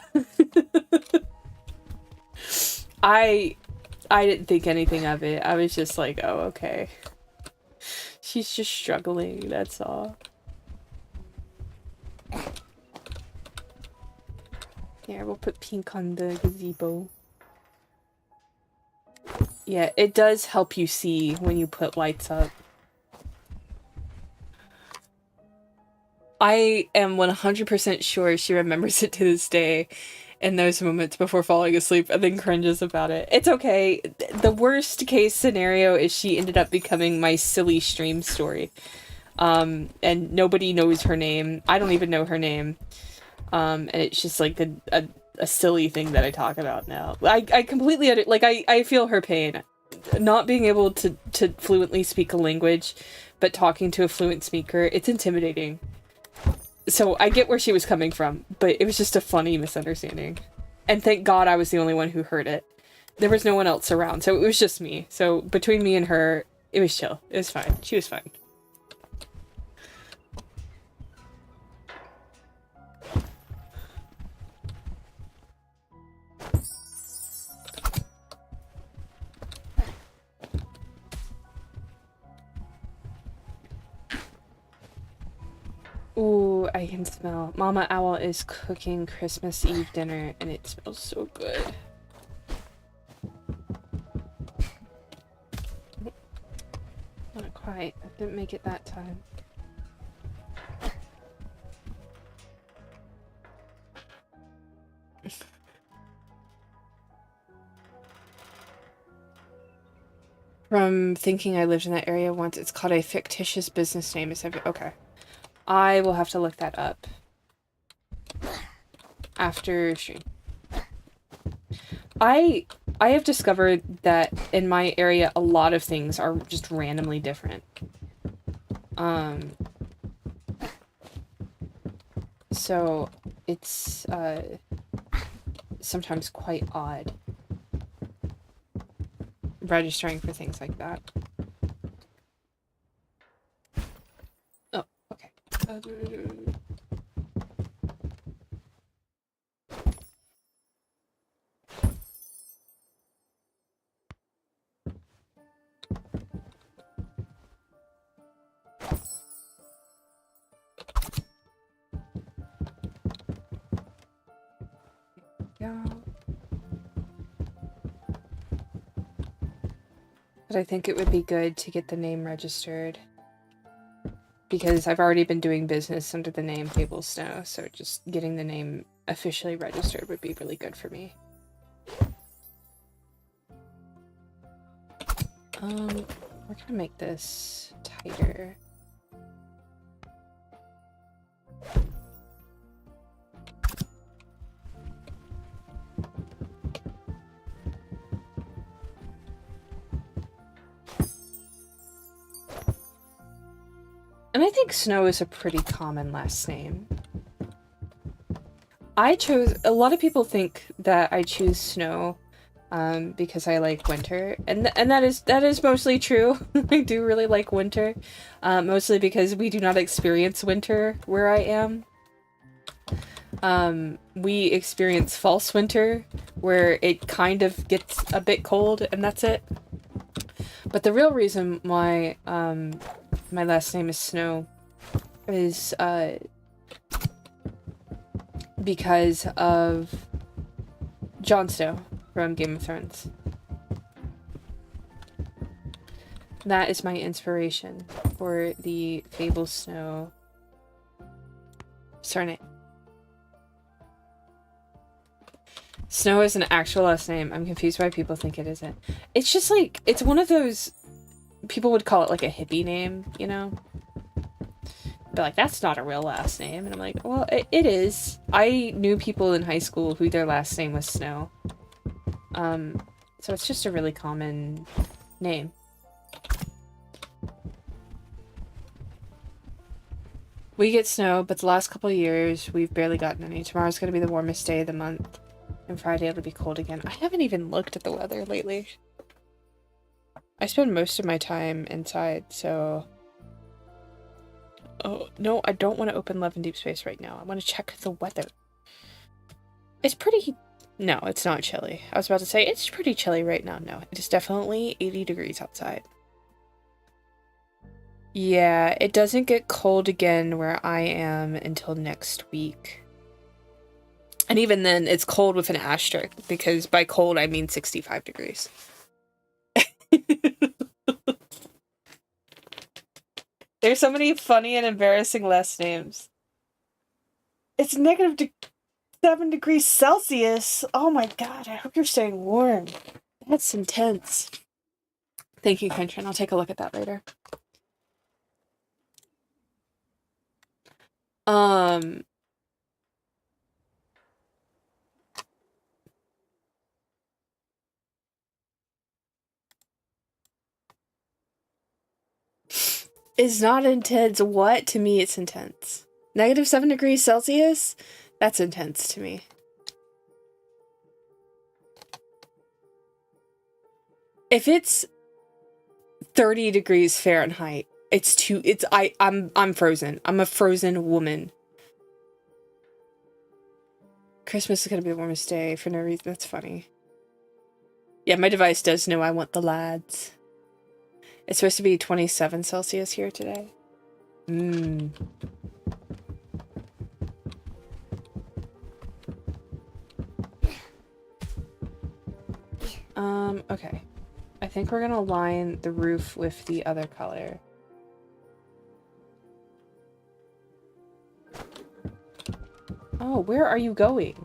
I didn't think anything of it. I was just like, oh, okay. She's just struggling, that's all. Here, we'll put pink on the gazebo. Yeah, it does help you see when you put lights up. I am 100% sure she remembers it to this day in those moments before falling asleep and then cringes about it. It's okay. The worst case scenario is she ended up becoming my silly stream story. And nobody knows her name. I don't even know her name. And it's just like a silly thing that I talk about now. I completely, I feel her pain. Not being able to fluently speak a language, but talking to a fluent speaker, it's intimidating. So I get where she was coming from, but it was just a funny misunderstanding. And thank God I was the only one who heard it. There was no one else around, so it was just me. So between me and her, it was chill. It was fine. She was fine. Ooh, I can smell. Mama Owl is cooking Christmas Eve dinner, and it smells so good. Not quite. I didn't make it that time. From thinking I lived in that area once, it's called a fictitious business name. Okay. I will have to look that up after stream. I have discovered that in my area a lot of things are just randomly different. So it's sometimes quite odd registering for things like that. Oh, okay. Yeah. But I think it would be good to get the name registered. Because I've already been doing business under the name Fable Snow, so just getting the name officially registered would be really good for me. We're gonna make this tighter. And I think Snow is a pretty common last name. A lot of people think that I choose Snow because I like winter, and that is mostly true. I do really like winter, mostly because we do not experience winter where I am. We experience false winter, where it kind of gets a bit cold, and that's it. But the real reason why my last name is Snow is because of Jon Snow from Game of Thrones. That is my inspiration for the Fable Snow surname. Snow is an actual last name. I'm confused why people think it isn't. It's just like, it's one of those, people would call it like a hippie name, you know? But like, that's not a real last name. And I'm like, well, it is. I knew people in high school who their last name was Snow. So it's just a really common name. We get snow, but the last couple of years, we've barely gotten any. Tomorrow's gonna be the warmest day of the month. And Friday it'll be cold again. I haven't even looked at the weather lately. I spend most of my time inside, so... Oh, no, I don't want to open Love and Deep Space right now. I want to check the weather. It's pretty... No, it's not chilly. I was about to say, it's pretty chilly right now. No, it is definitely 80 degrees outside. Yeah, it doesn't get cold again where I am until next week. And even then, it's cold with an asterisk, because by cold, I mean 65 degrees. There's so many funny and embarrassing last names. It's -7 degrees Celsius. Oh my god, I hope you're staying warm. That's intense. Thank you, Kentrin. I'll take a look at that later. It's not intense. What? To me, it's intense. -7 degrees Celsius? That's intense to me. If it's 30 degrees Fahrenheit, I'm frozen. I'm a frozen woman. Christmas is gonna be the warmest day for no reason. That's funny. Yeah, my device does know I want the lads. It's supposed to be 27 Celsius here today. Okay. I think we're gonna line the roof with the other color. Oh, where are you going?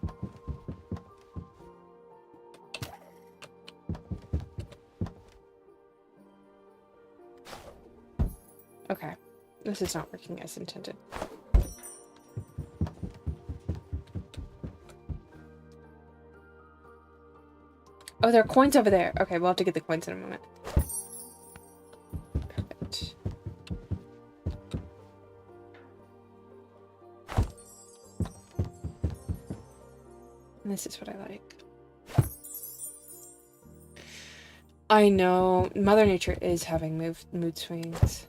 Okay. This is not working as intended. Oh, there are coins over there. Okay, we'll have to get the coins in a moment. Perfect. And this is what I like. I know. Mother Nature is having mood swings.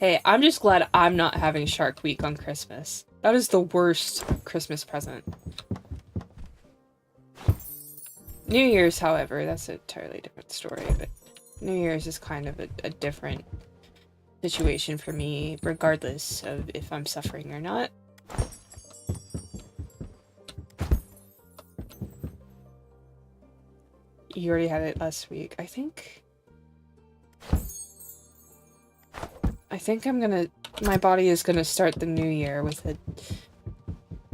Hey, I'm just glad I'm not having Shark Week on Christmas. That is the worst Christmas present. New Year's, however, that's a entirely different story, but New Year's is kind of a different situation for me, regardless of if I'm suffering or not. You already had it last week. I think I'm gonna... My body is gonna start the new year with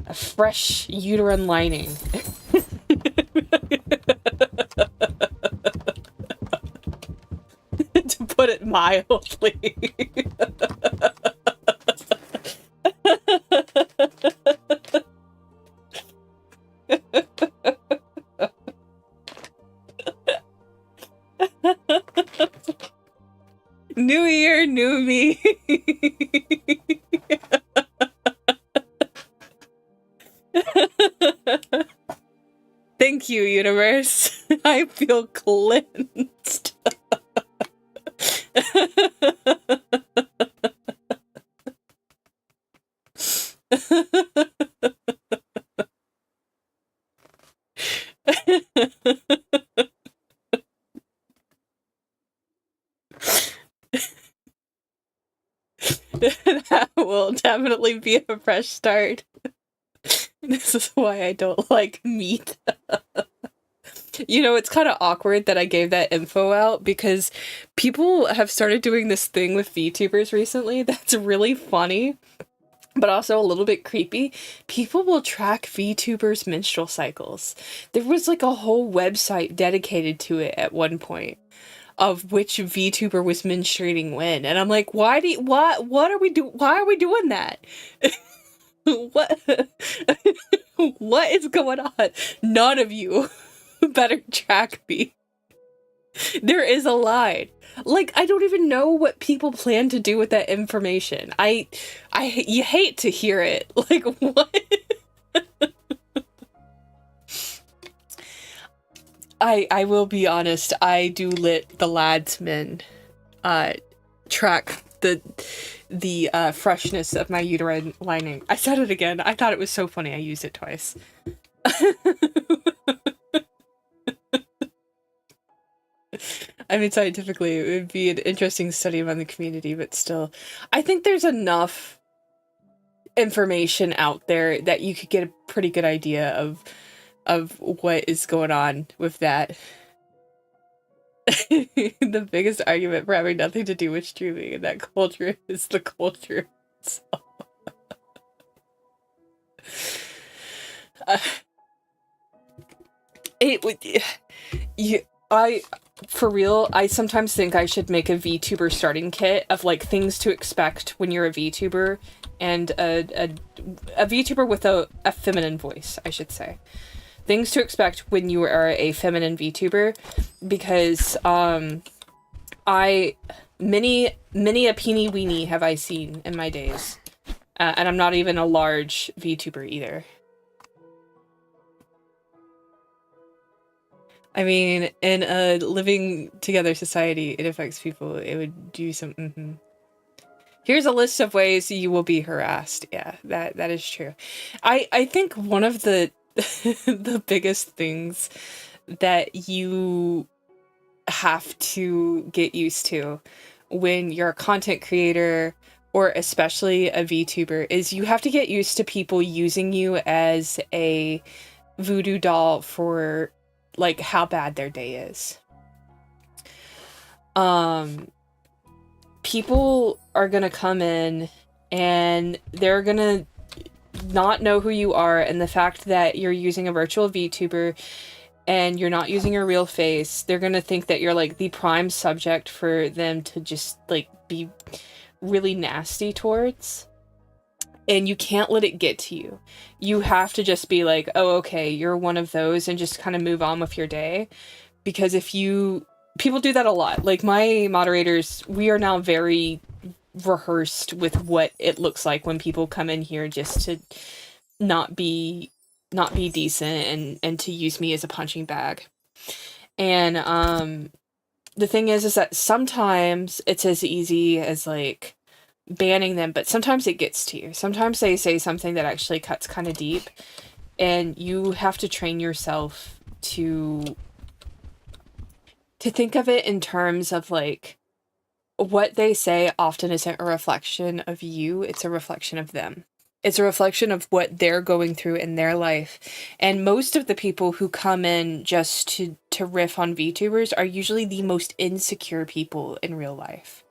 a fresh uterine lining. To put it mildly. New year, new me. Thank you, universe. I feel cleansed. That will definitely be a fresh start. This is why I don't like meat. You know, it's kind of awkward that I gave that info out because people have started doing this thing with VTubers recently that's really funny, but also a little bit creepy. People will track VTubers' menstrual cycles. There was like a whole website dedicated to it at one point of which VTuber was menstruating when, and I'm like, what are we why are we doing that? What what is going on? None of you better track me. There is a line. Like, I don't even know what people plan to do with that information. You hate to hear it. Like, what? I will be honest, I do let the ladsmen track the freshness of my uterine lining. I said it again. I thought it was so funny I used it twice. I mean, scientifically, it would be an interesting study among the community, but still, I think there's enough information out there that you could get a pretty good idea of what is going on with that. The biggest argument for having nothing to do with streaming in that culture is the culture itself. It would... For real, I sometimes think I should make a VTuber starting kit of, like, things to expect when you're a VTuber, and a VTuber with a feminine voice, I should say. Things to expect when you are a feminine VTuber, because, many a peenie weenie have I seen in my days. And I'm not even a large VTuber either. I mean, in a living together society, it affects people. It would do some... Here's a list of ways you will be harassed. Yeah, that is true. I think one of the the biggest things that you have to get used to when you're a content creator, or especially a VTuber, is you have to get used to people using you as a voodoo doll for, like, how bad their day is. People are gonna come in and they're gonna not know who you are, and the fact that you're using a virtual VTuber and you're not using your real face, they're gonna think that you're, like, the prime subject for them to just, like, be really nasty towards. And you can't let it get to you. You have to just be like, oh, okay, you're one of those, and just kind of move on with your day. Because if you... People do that a lot. Like, my moderators, we are now very rehearsed with what it looks like when people come in here just to not be decent and to use me as a punching bag. And the thing is that sometimes it's as easy as, like, banning them, but sometimes it gets to you. Sometimes they say something that actually cuts kind of deep, and you have to train yourself to think of it in terms of, like, what they say often isn't a reflection of you, it's a reflection of them. It's a reflection of what they're going through in their life. And most of the people who come in just to riff on VTubers are usually the most insecure people in real life.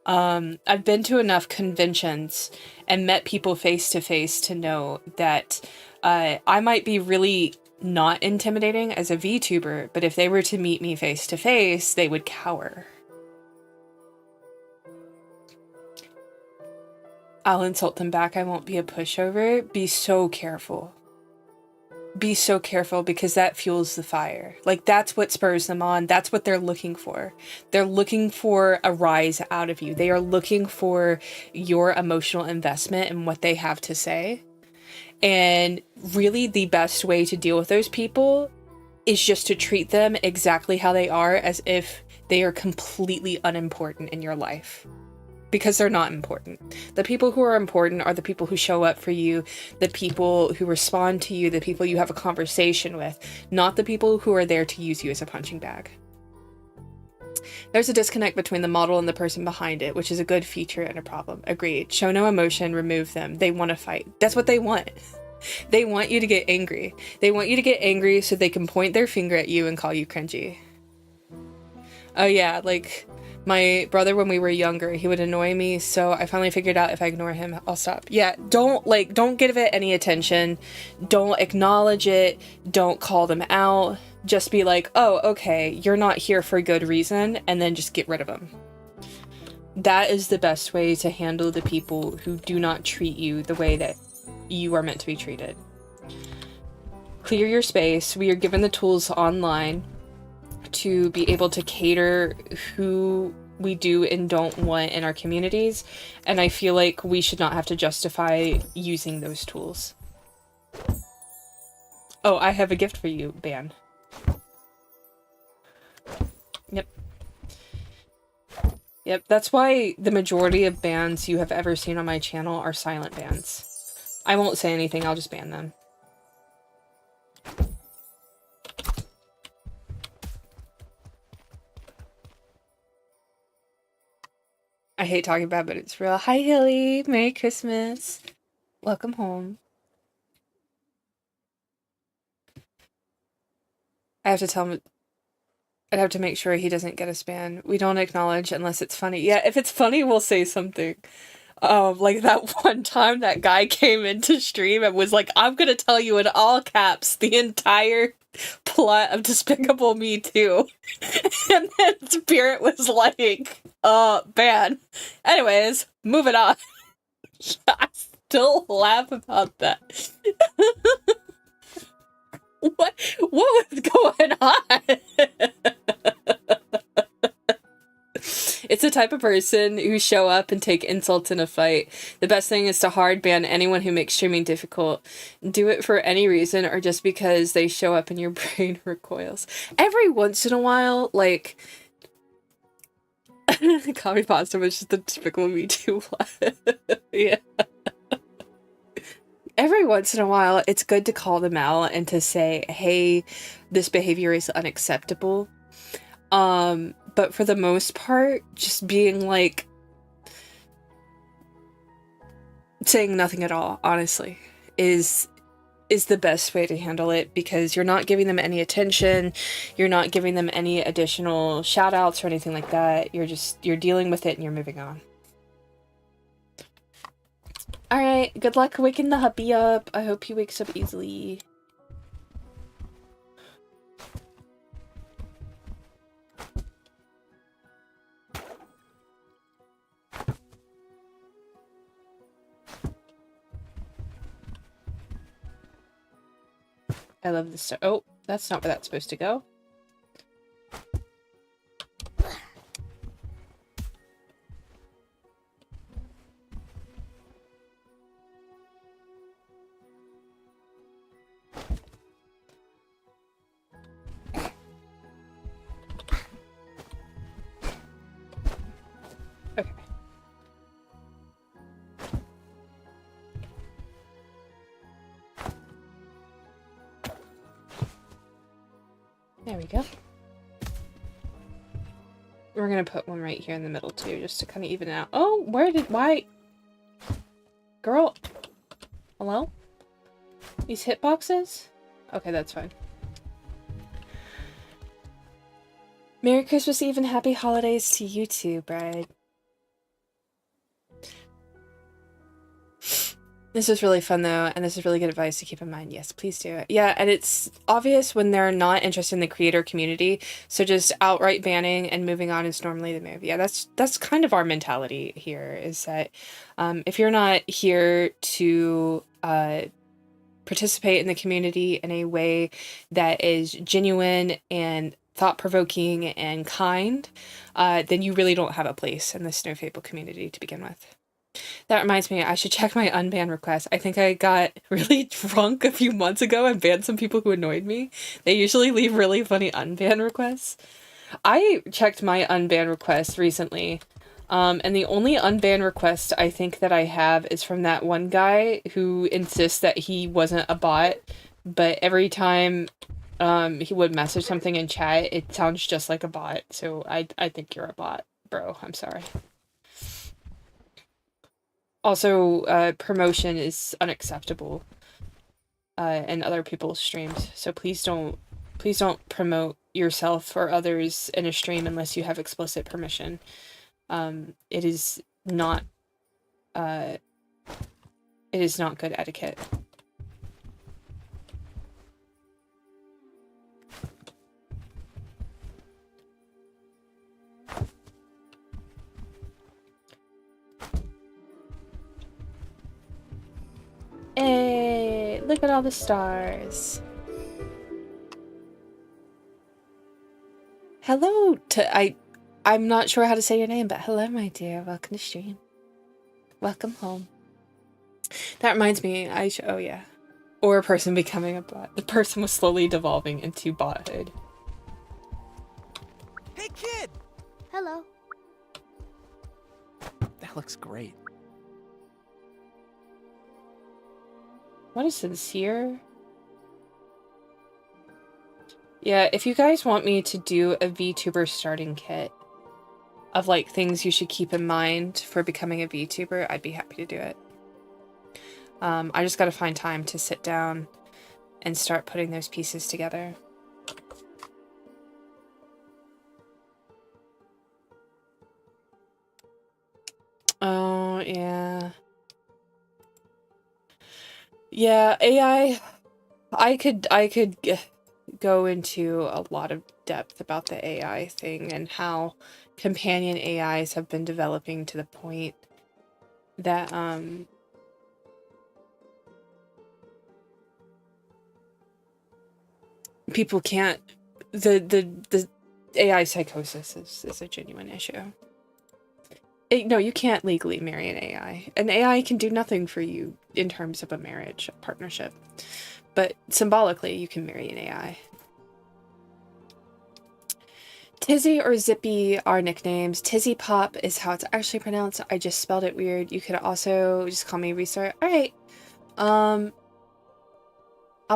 I've been to enough conventions and met people face to face to know that I might be really not intimidating as a VTuber, but if they were to meet me face to face, they would cower. I'll insult them back. I won't be a pushover. Be so careful. be so careful, because that fuels the fire. Like, that's what spurs them on. That's what they're looking for. They're looking for a rise out of you. They are looking for your emotional investment in what they have to say. And really, the best way to deal with those people is just to treat them exactly how they are, as if they are completely unimportant in your life. Because they're not important. The people who are important are the people who show up for you, the people who respond to you, the people you have a conversation with, not the people who are there to use you as a punching bag. There's a disconnect between the model and the person behind it, which is a good feature and a problem. Agreed. Show no emotion, remove them. They want to fight. That's what they want. They want you to get angry. They want you to get angry so they can point their finger at you and call you cringy. Oh yeah, like my brother when we were younger, he would annoy me, so I finally figured out if I ignore him, I'll stop. Yeah, don't give it any attention. Don't acknowledge it. Don't call them out. Just be like, oh, okay, you're not here for a good reason, and then just get rid of them. That is the best way to handle the people who do not treat you the way that you are meant to be treated. Clear your space. We are given the tools online to be able to cater who we do and don't want in our communities, and I feel like we should not have to justify using those tools. Oh, I have a gift for you, Ban. Yep, that's why the majority of bans you have ever seen on my channel are silent bans. I won't say anything, I'll just ban them. I hate talking about it, but it's real. Hi, Hilly. Merry Christmas. Welcome home. I have to tell him... I'd have to make sure he doesn't get a span. We don't acknowledge unless it's funny. Yeah, if it's funny, we'll say something. Like that one time that guy came into stream and was like, I'm gonna tell you in all caps the entire plot of Despicable Me 2. And then Spirit was like, ban. Anyways, moving on. I still laugh about that. What was going on? It's the type of person who show up and take insults in a fight. The best thing is to hard ban anyone who makes streaming difficult. Do it for any reason or just because they show up and your brain recoils. Every once in a while, like... Copy pasta was just the Despicable Me 2 yeah. Every once in a while, it's good to call them out and to say, hey, this behavior is unacceptable. But for the most part, just being like, saying nothing at all, honestly, is the best way to handle it, because you're not giving them any attention, you're not giving them any additional shout outs or anything like that. You're dealing with it and you're moving on. Alright, good luck waking the hubby up. I hope he wakes up easily. I love this. Oh, that's not where that's supposed to go. Okay. There we go. We're gonna put one right here in the middle too, just to kind of even it out. Oh, why? Girl. Hello? These hitboxes? Okay, that's fine. Merry Christmas Eve and happy holidays to you too, bride. This is really fun though, and this is really good advice to keep in mind. Yes, please do it. Yeah, and it's obvious when they're not interested in the creator community, so just outright banning and moving on is normally the move. Yeah, that's kind of our mentality here, is that if you're not here to participate in the community in a way that is genuine and thought-provoking and kind, then you really don't have a place in the Snow Fable community to begin with. That reminds me, I should check my unban requests. I think I got really drunk a few months ago and banned some people who annoyed me. They usually leave really funny unban requests. I checked my unban requests recently, and the only unban request I think that I have is from that one guy who insists that he wasn't a bot, but every time he would message something in chat, it sounds just like a bot, so I think you're a bot, bro. I'm sorry. Also, promotion is unacceptable in other people's streams, so please don't promote yourself or others in a stream unless you have explicit permission. It is not good etiquette. Hey, look at all the stars. Hello to I'm not sure how to say your name, but hello, my dear. Welcome to stream. Welcome home. That reminds me, oh yeah. Or a person becoming a bot. The person was slowly devolving into bothood. Hey, kid! Hello. That looks great. What is sincere? Yeah, if you guys want me to do a VTuber starting kit of like things you should keep in mind for becoming a VTuber, I'd be happy to do it. I just gotta find time to sit down and start putting those pieces together. Oh, yeah. Yeah, AI, I could go into a lot of depth about the AI thing and how companion AIs have been developing to the point that people can't, the AI psychosis is a genuine issue. No, you can't legally marry an AI. An AI can do nothing for you in terms of a marriage, a partnership. But symbolically, you can marry an AI. Tizzy or Zippy are nicknames. Tizzy Pop is how it's actually pronounced. I just spelled it weird. You could also just call me Restart. Alright. I'll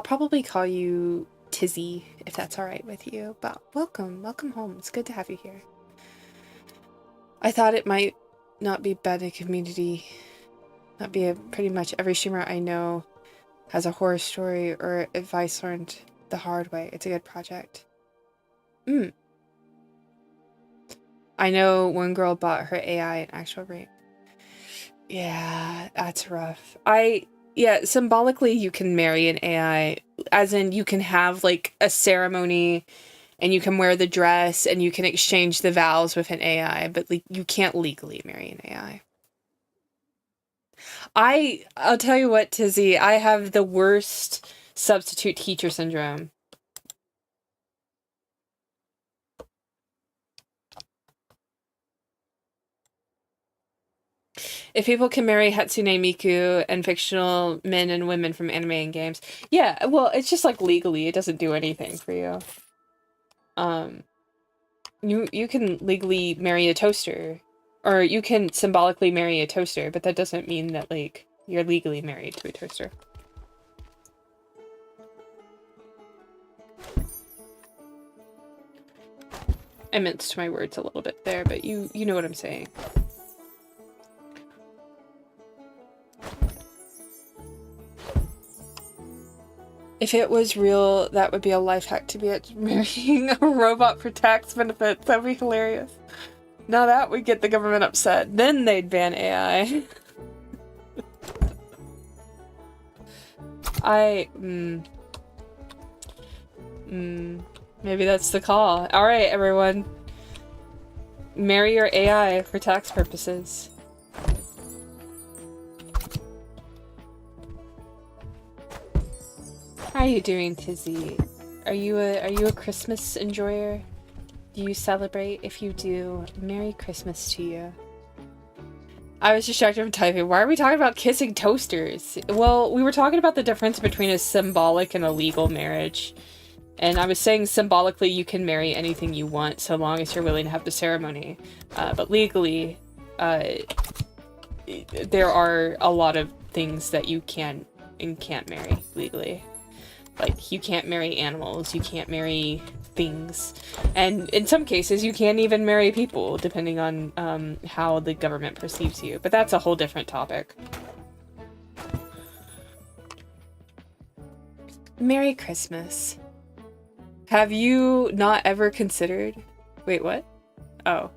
probably call you Tizzy if that's alright with you. But welcome home. It's good to have you here. I thought it might not be bad in community. Not be pretty much every streamer I know has a horror story or advice learned the hard way. It's a good project. I know one girl bought her AI an actual ring. Yeah, that's rough. Yeah, symbolically you can marry an AI, as in you can have like a ceremony and you can wear the dress and you can exchange the vows with an AI, but like you can't legally marry an AI. I'll tell you what, Tizzy, I have the worst substitute teacher syndrome. If people can marry Hatsune Miku and fictional men and women from anime and games. Yeah, well, it's just like legally, it doesn't do anything for you. You can legally marry a toaster. Or you can symbolically marry a toaster, but that doesn't mean that, like, you're legally married to a toaster. I minced my words a little bit there, but you know what I'm saying. If it was real, that would be a life hack to be marrying a robot for tax benefits. That'd be hilarious. Now that would get the government upset. Then they'd ban AI. Maybe that's the call. Alright, everyone. Marry your AI for tax purposes. How are you doing, Tizzy? Are you a Christmas enjoyer? Do you celebrate? If you do, Merry Christmas to you. I was distracted from typing. Why are we talking about kissing toasters? Well, we were talking about the difference between a symbolic and a legal marriage. And I was saying symbolically you can marry anything you want so long as you're willing to have the ceremony. But legally, there are a lot of things that you can and can't marry legally. Like, you can't marry animals, you can't marry things, and in some cases you can't even marry people, depending on how the government perceives you. But that's a whole different topic. Merry Christmas. Have you not ever considered... Wait, what? Oh.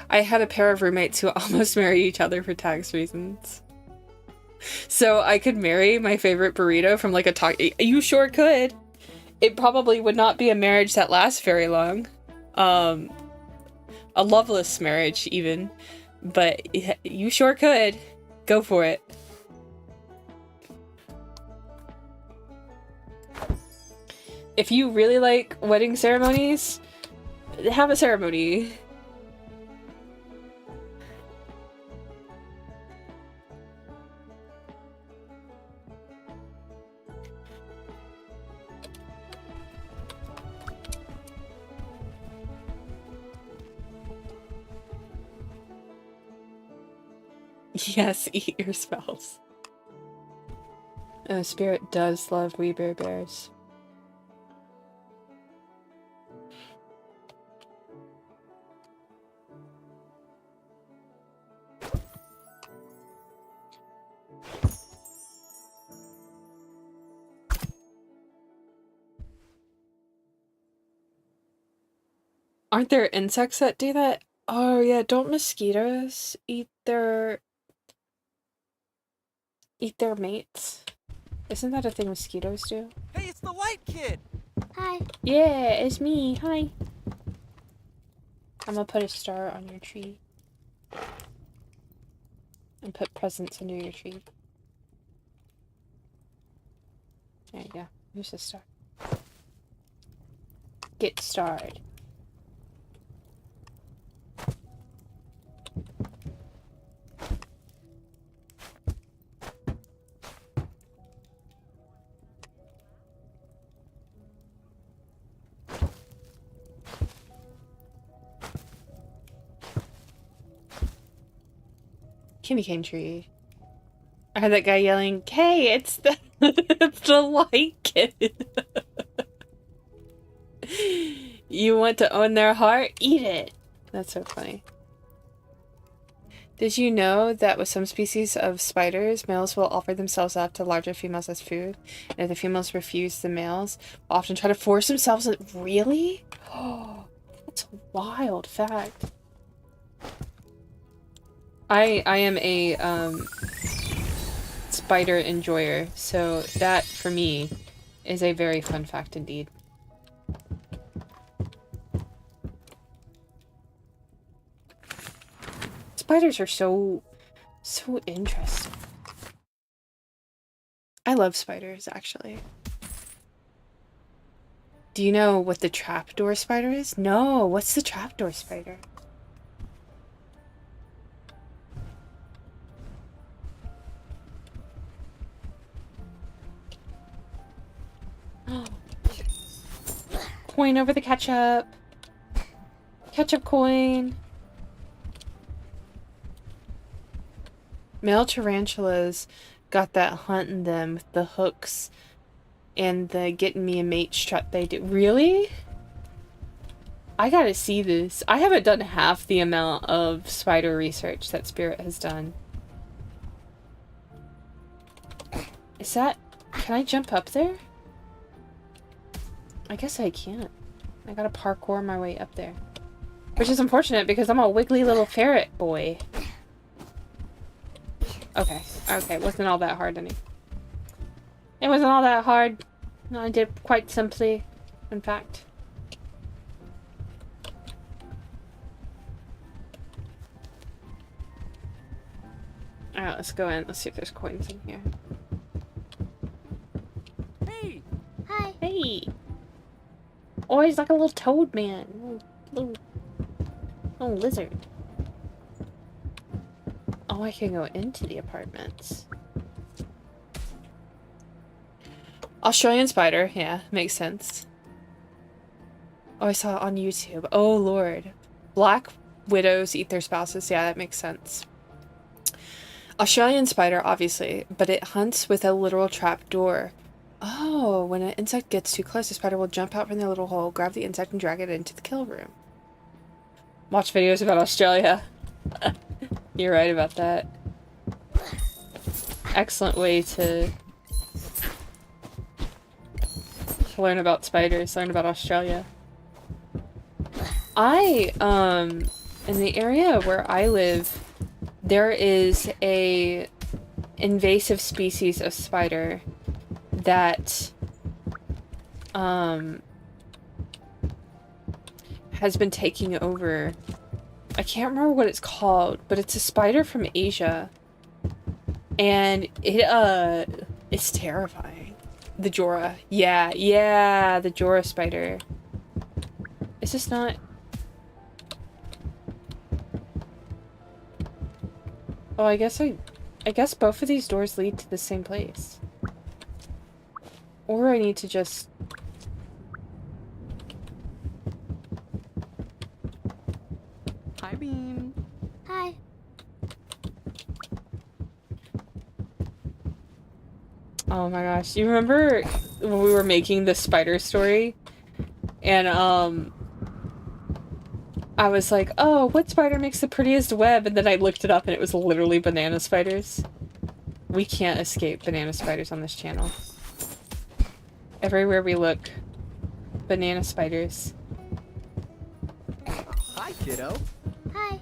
I had a pair of roommates who almost married each other for tax reasons. So I could marry my favorite burrito from like a taco. You sure could. It probably would not be a marriage that lasts very long. A loveless marriage even. But you sure could. Go for it. If you really like wedding ceremonies, have a ceremony. Yes, eat your spouse. Spirit does love Wee Bear Bears. Aren't there insects that do that? Oh yeah, don't mosquitoes eat their mates? Isn't that a thing mosquitoes do? Hey, it's the white kid! Hi. Yeah, it's me. Hi. I'm gonna put a star on your tree. And put presents under your tree. There you go. Here's the star. Get starred. Candy cane tree. I heard that guy yelling, "Hey, it's the it's the white kid." You want to own their heart? Eat it. That's so funny. Did you know that with some species of spiders, males will offer themselves up to larger females as food? And if the females refuse, the males will often try to force themselves in. Really? Oh, that's a wild fact. I am a spider enjoyer, so that for me is a very fun fact indeed. Spiders are so interesting. I love spiders, actually. Do you know what the trapdoor spider is? No, what's the trapdoor spider? Coin over the ketchup. Ketchup coin. Male tarantulas got that hunting them with the hooks and the getting me a mate strut they do. Really? I gotta see this. I haven't done half the amount of spider research that Spirit has done. Is that... Can I jump up there? I guess I can't. I gotta parkour my way up there. Which is unfortunate because I'm a wiggly little ferret boy. Okay. Okay, it wasn't all that hard, any. It wasn't all that hard. No, I did quite simply, in fact. Alright, let's go in. Let's see if there's coins in here. Hey, Oh, he's like a little toad man. Little lizard. Oh, I can go into the apartments. Australian spider. Yeah, makes sense. Oh, I saw it on YouTube. Oh, Lord. Black widows eat their spouses. Yeah, that makes sense. Australian spider, obviously, but it hunts with a literal trap door. Oh, when an insect gets too close, the spider will jump out from their little hole, grab the insect, and drag it into the kill room. Watch videos about Australia. You're right about that. Excellent way to learn about spiders, learn about Australia. In the area where I live, there is a invasive species of spider that has been taking over. I can't remember what it's called, but it's a spider from Asia. And it's terrifying. The Jora. Yeah, the Jora spider. Is this not... Oh, I guess both of these doors lead to the same place. Or I need to just... Hi, Bean. Hi. Oh my gosh. You remember when we were making the spider story? And, I was like, oh, what spider makes the prettiest web? And then I looked it up and it was literally banana spiders. We can't escape banana spiders on this channel. Everywhere we look, banana spiders. Hi, kiddo. Hi.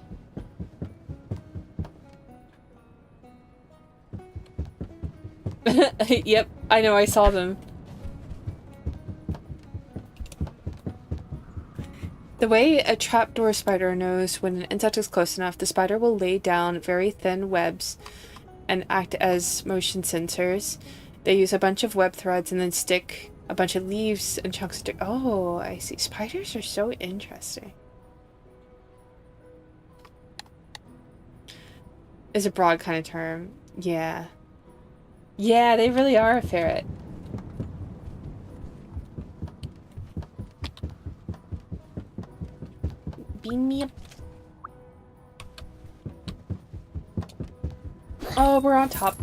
Yep, I know, I saw them. The way a trapdoor spider knows when an insect is close enough, the spider will lay down very thin webs and act as motion sensors. They use a bunch of web threads and then stick a bunch of leaves and chunks of dirt. Oh, I see. Spiders are so interesting. Is a broad kind of term. Yeah. Yeah, they really are a ferret. Beam me up. Oh, we're on top.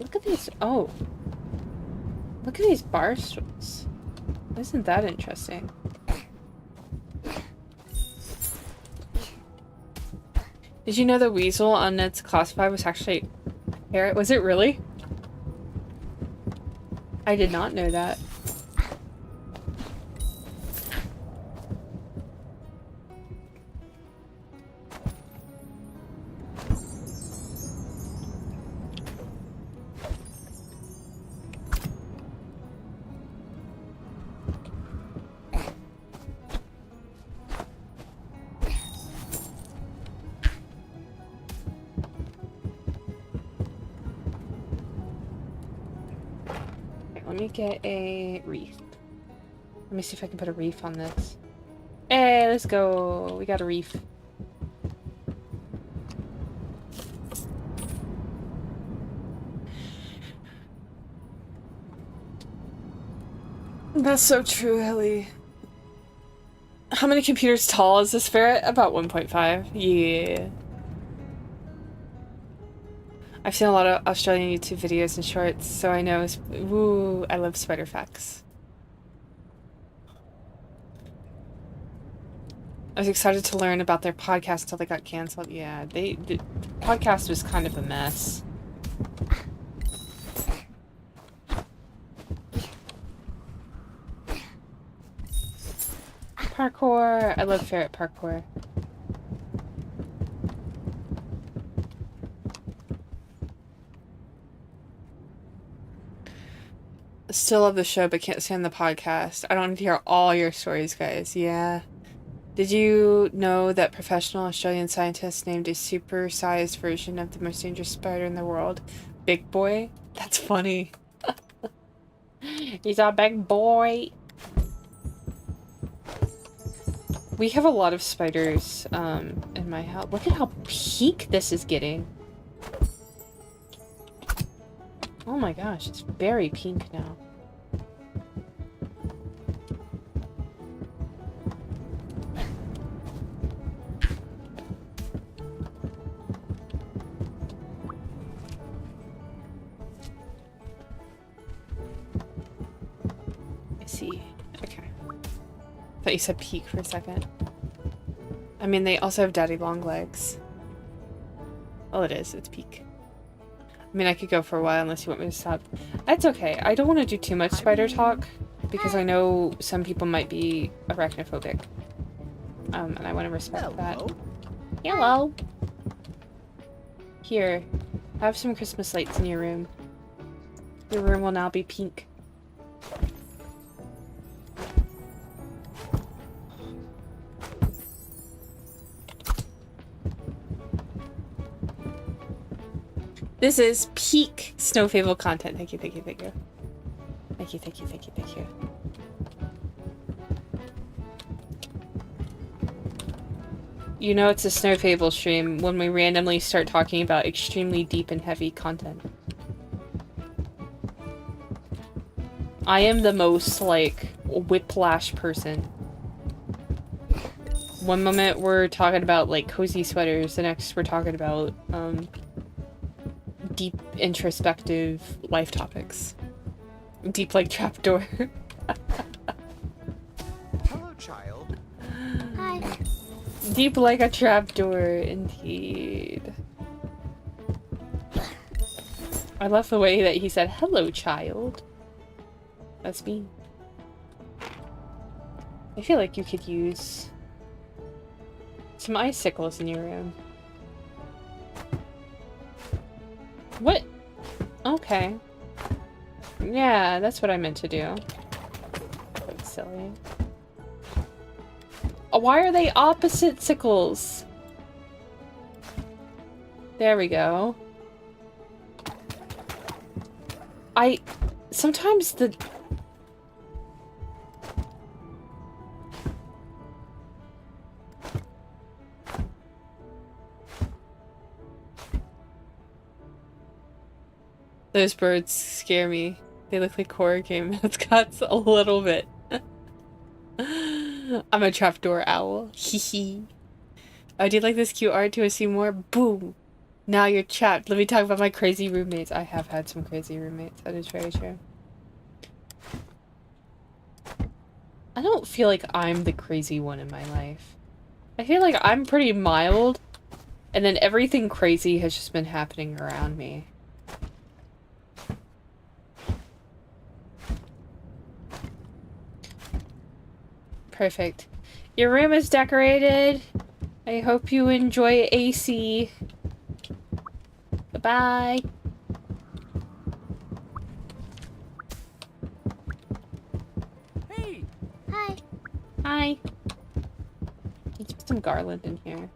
Look at these. Oh. Look at these bar stools. Isn't that interesting? Did you know the weasel on Ned's Classified was actually a parrot? Was it really? I did not know that. Let me get a reef. Let me see if I can put a reef on this. Hey, let's go. We got a reef. That's so true, Ellie. How many computers tall is this ferret? About 1.5. Yeah. I've seen a lot of Australian YouTube videos and shorts, so I know. Ooh, I love spider facts. I was excited to learn about their podcast until they got canceled. Yeah, the podcast was kind of a mess. Parkour! I love ferret parkour. still love the show but can't stand the podcast. I don't need to hear all your stories, guys. Yeah. Did you know that professional Australian scientists named a supersized version of the most dangerous spider in the world Big Boy? That's funny. He's a big boy. We have a lot of spiders in my house. Look at how pink this is getting. Oh my gosh, it's very pink now. I see. Okay. Thought you said peak for a second. I mean, they also have daddy long legs. Well, it is. It's peak. I mean, I could go for a while unless you want me to stop. That's okay. I don't want to do too much spider talk because I know some people might be arachnophobic. And I want to respect that. Hello. Here, have some Christmas lights in your room. Your room will now be pink. This is peak Snow Fable content. Thank you, thank you, thank you. Thank you, thank you, thank you, thank you. You know it's a Snow Fable stream when we randomly start talking about extremely deep and heavy content. I am the most, like, whiplash person. One moment we're talking about, like, cozy sweaters, the next we're talking about, deep, introspective life topics. Deep like trapdoor. Hello, child. Hi. Deep like a trapdoor, indeed. I love the way that he said, hello, child. That's me. I feel like you could use some icicles in your room. What? Okay. Yeah, that's what I meant to do. That's silly. Why are they opposite sickles? There we go. Sometimes the... Those birds scare me. They look like horror game mascots a little bit. I'm a trapdoor owl. Hehe. Oh, do you like this cute art? Do I see more? Boom! Now you're trapped. Let me talk about my crazy roommates. I have had some crazy roommates. That is very true. I don't feel like I'm the crazy one in my life. I feel like I'm pretty mild, and then everything crazy has just been happening around me. Perfect. Your room is decorated. I hope you enjoy AC. Goodbye. Hey. Hi. Hi. Let's put some garland in here.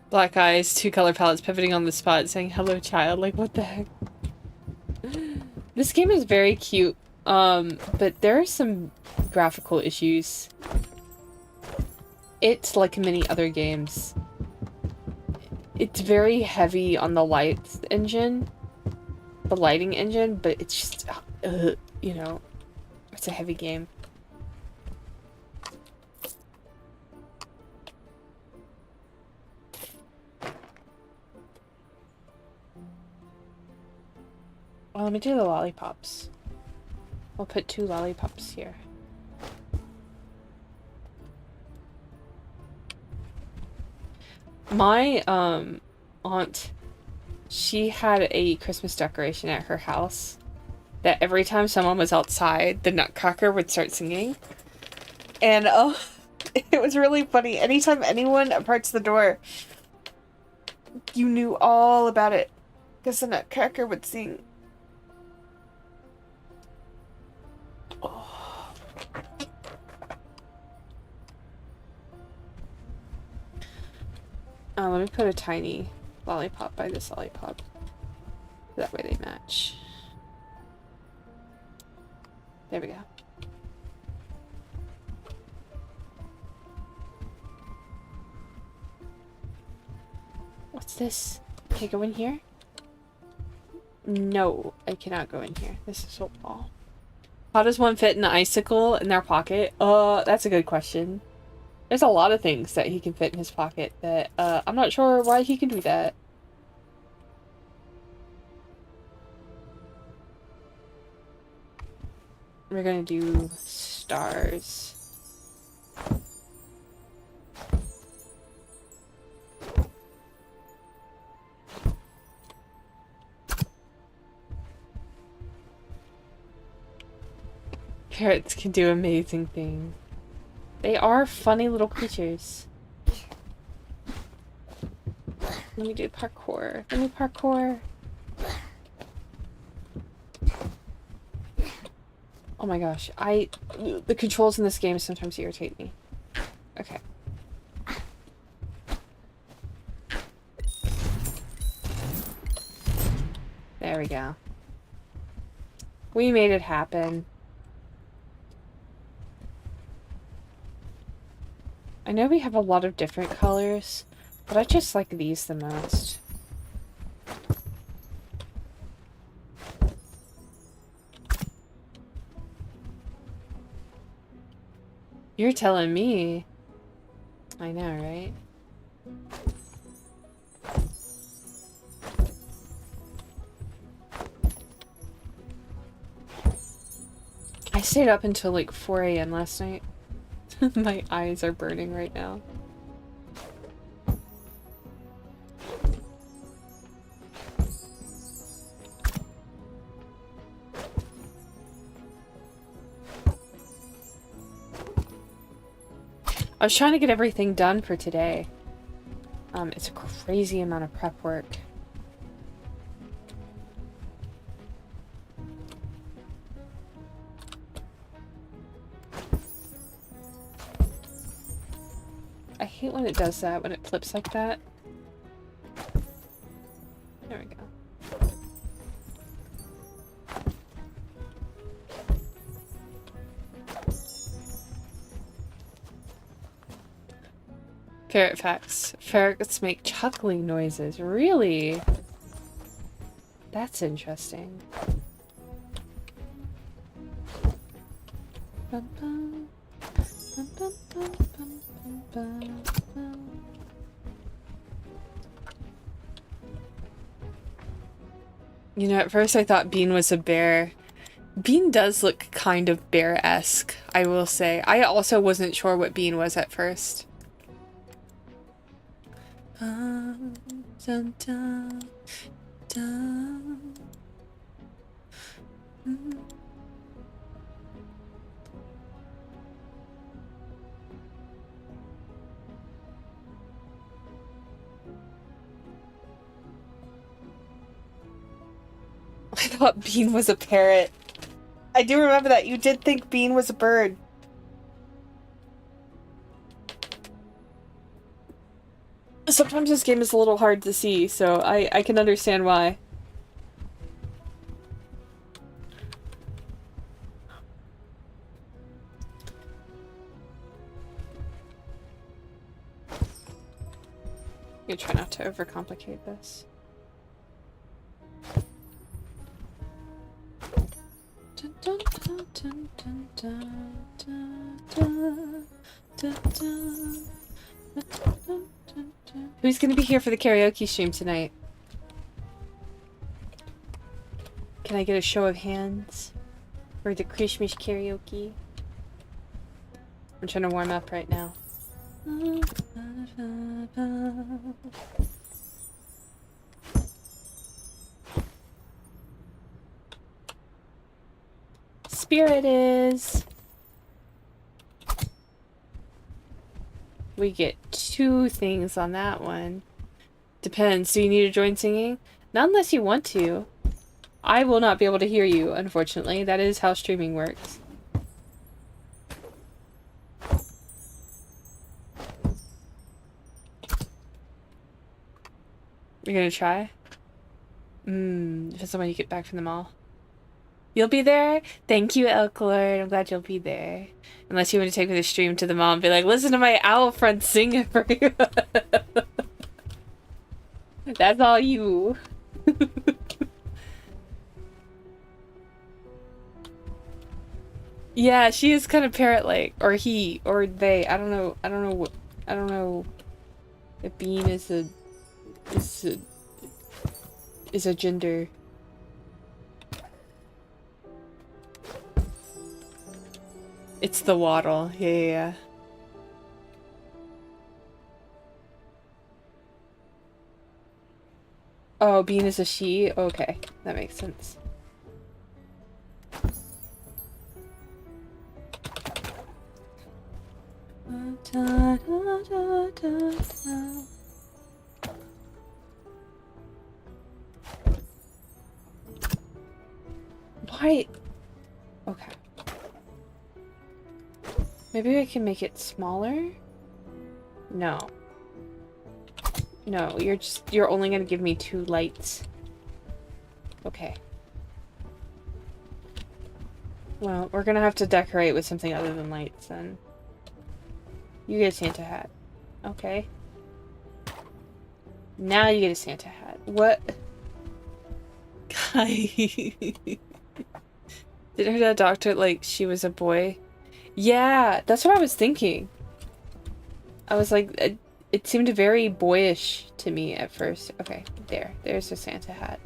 Black eyes, 2 color palettes pivoting on the spot, saying hello child. Like, what the heck? This game is very cute, but there are some graphical issues. It's like many other games. It's very heavy on the lights engine, the lighting engine, but it's just, you know, it's a heavy game. Well, let me do the lollipops. I'll put 2 lollipops here. My, aunt she had a Christmas decoration at her house that every time someone was outside, the Nutcracker would start singing. And oh, it was really funny. Anytime anyone approached the door, you knew all about it because the Nutcracker would sing. Oh. Let me put a tiny lollipop by this lollipop. That way they match. There we go. What's this? Can I go in here? No, I cannot go in here. This is a wall. How does one fit an icicle in their pocket? That's a good question. There's a lot of things that he can fit in his pocket that, I'm not sure why he can do that. We're gonna do stars. Parrots can do amazing things. They are funny little creatures. Let me do parkour. Let me parkour. Oh my gosh, the controls in this game sometimes irritate me. Okay. There we go. We made it happen. I know we have a lot of different colors, but I just like these the most. You're telling me. I know, right? I stayed up until like 4 a.m. last night. My eyes are burning right now. I was trying to get everything done for today. It's a crazy amount of prep work. I hate when it does that, when it flips like that. There we go. Ferret facts. Ferrets make chuckling noises. Really? That's interesting. Bum, bum. Bum, bum, bum, bum, bum, bum. You know, at first I thought Bean was a bear. Bean does look kind of bear-esque, I will say. I also wasn't sure what Bean was at first. Dun, dun, dun, dun. Mm. I thought Bean was a parrot. I do remember that. You did think Bean was a bird. Sometimes this game is a little hard to see, so I can understand why. You try not to overcomplicate this. Dun, dun, dun, dun, dun, dun, dun, dun, dun, dun, dun, dun. Who's gonna be here for the karaoke stream tonight? Can I get a show of hands for the Christmas karaoke? I'm trying to warm up right now. spirit is. We get 2 things on that one. Depends. Do you need to join singing? Not unless you want to. I will not be able to hear you, unfortunately. That is how streaming works. You're gonna try? Depends on when you get back from the mall. You'll be there? Thank you, Elklord. I'm glad you'll be there. Unless you want to take me to stream to the mall and be like, listen to my owl friend sing it for you. That's all you. Yeah, she is kind of parrot-like. Or he. Or they. I don't know. I don't know what. I don't know if Bean is a gender. It's the waddle. Yeah. Oh, Bean is a she? Okay. That makes sense. Why? Okay. Maybe I can make it smaller? No. No, you're only gonna give me 2 lights. Okay. Well, we're gonna have to decorate with something other than lights then. You get a Santa hat. Okay. Now you get a Santa hat. What? Guy. Did her dad doctor like she was a boy? Yeah, that's what I was thinking. I was like, it seemed very boyish to me at first. Okay, there's a Santa hat.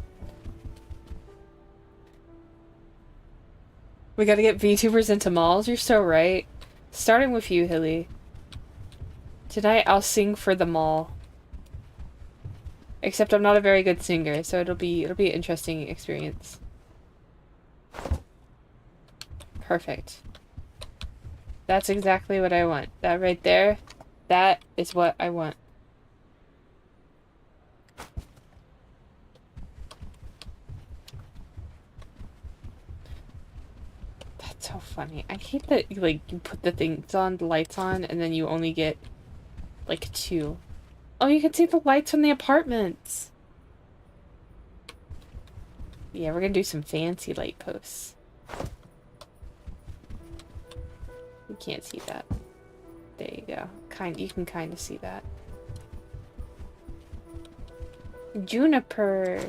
We gotta get VTubers into malls? You're so right. Starting with you, Hilly. Tonight I'll sing for the mall. Except I'm not a very good singer, so it'll be an interesting experience. Perfect. That's exactly what I want. That right there, that is what I want. That's so funny. I hate that like you put the things on, the lights on, and then you only get like 2. Oh, you can see the lights from the apartments. Yeah, we're gonna do some fancy light posts. You can't see that. There you go. You can kind of see that. Juniper.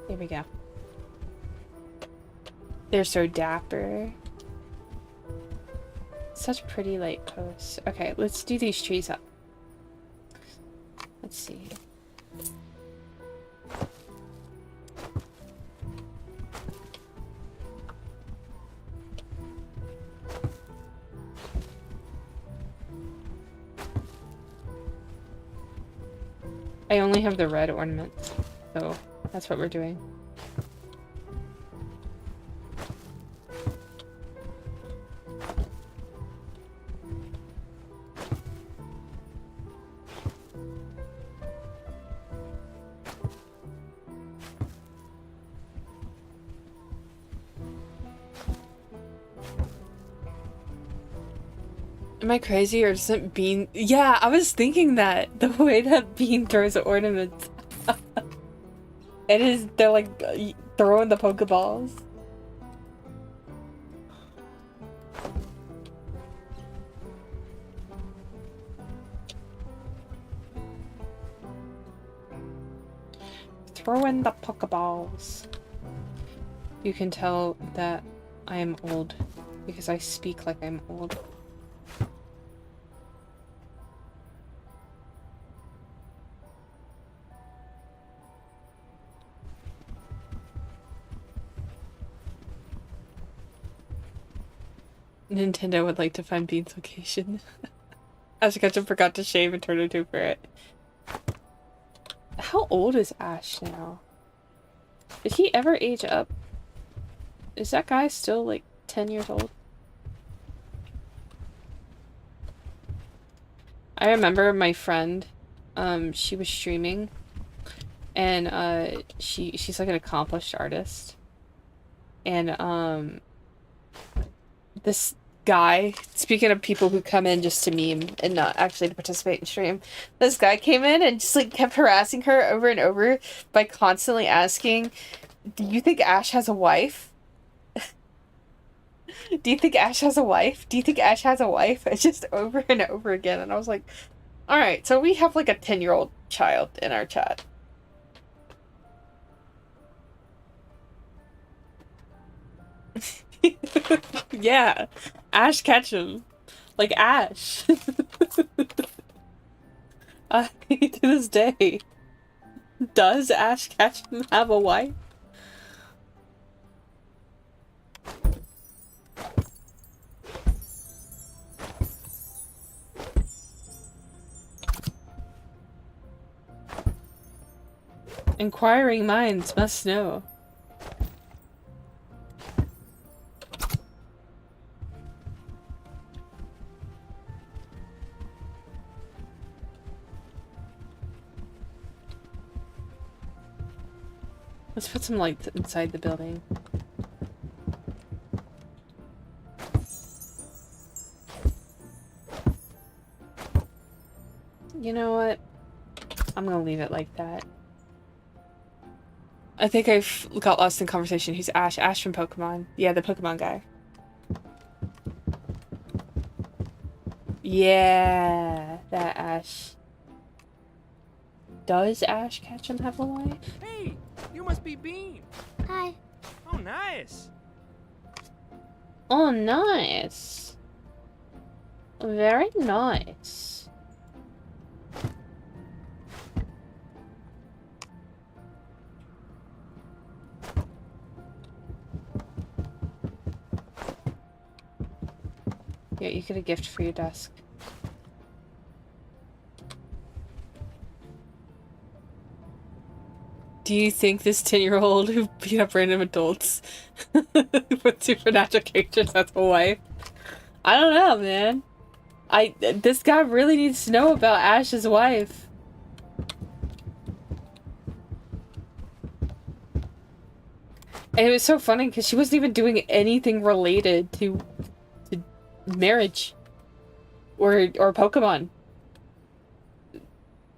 There we go. They're so dapper. Such pretty light posts. Okay, let's do these trees up. Let's see. I only have the red ornaments, so that's what we're doing. Am I crazy or doesn't Bean? Yeah, I was thinking that the way that Bean throws ornaments. They're like throwing the Pokeballs. Throwing the Pokeballs. You can tell that I am old because I speak like I'm old. Nintendo would like to find Bean's location. Ash Ketchum forgot to shave and turned into a ferret. How old is Ash now? Did he ever age up? Is that guy still like 10 years old? I remember my friend, she was streaming, and she's like an accomplished artist, and this guy, speaking of people who come in just to meme and not actually to participate in stream, this guy came in and just like kept harassing her over and over by constantly asking, do you think Ash has a wife? Do you think Ash has a wife? Do you think Ash has a wife? It's just over and over again. And I was like, alright, so we have like a 10-year-old child in our chat. Yeah. Ash Ketchum. Like Ash. To this day. Does Ash Ketchum have a wife? Inquiring minds must know. Let's put some lights inside the building. You know what? I'm gonna leave it like that. I think I've got lost in conversation. He's Ash. Ash from Pokemon. Yeah, the Pokemon guy. Yeah, that Ash. Does Ash Ketchum have a wife? Hey, you must be Bean. Hi. Oh, nice. Oh, nice. Very nice. Yeah, you get a gift for your desk. Do you think this 10-year-old who beat up random adults with supernatural characters has a wife? I don't know, man. This guy really needs to know about Ash's wife. And it was so funny because she wasn't even doing anything related to marriage or Pokemon.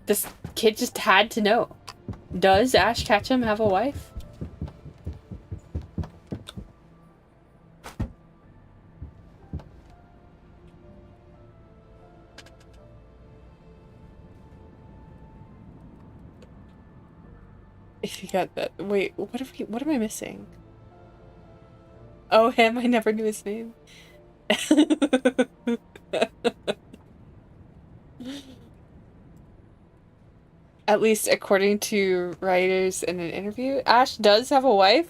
This kid just had to know. Does Ash Ketchum have a wife? If you got that, wait, what am I missing? Oh, him, I never knew his name. At least according to writers in an interview, Ash does have a wife.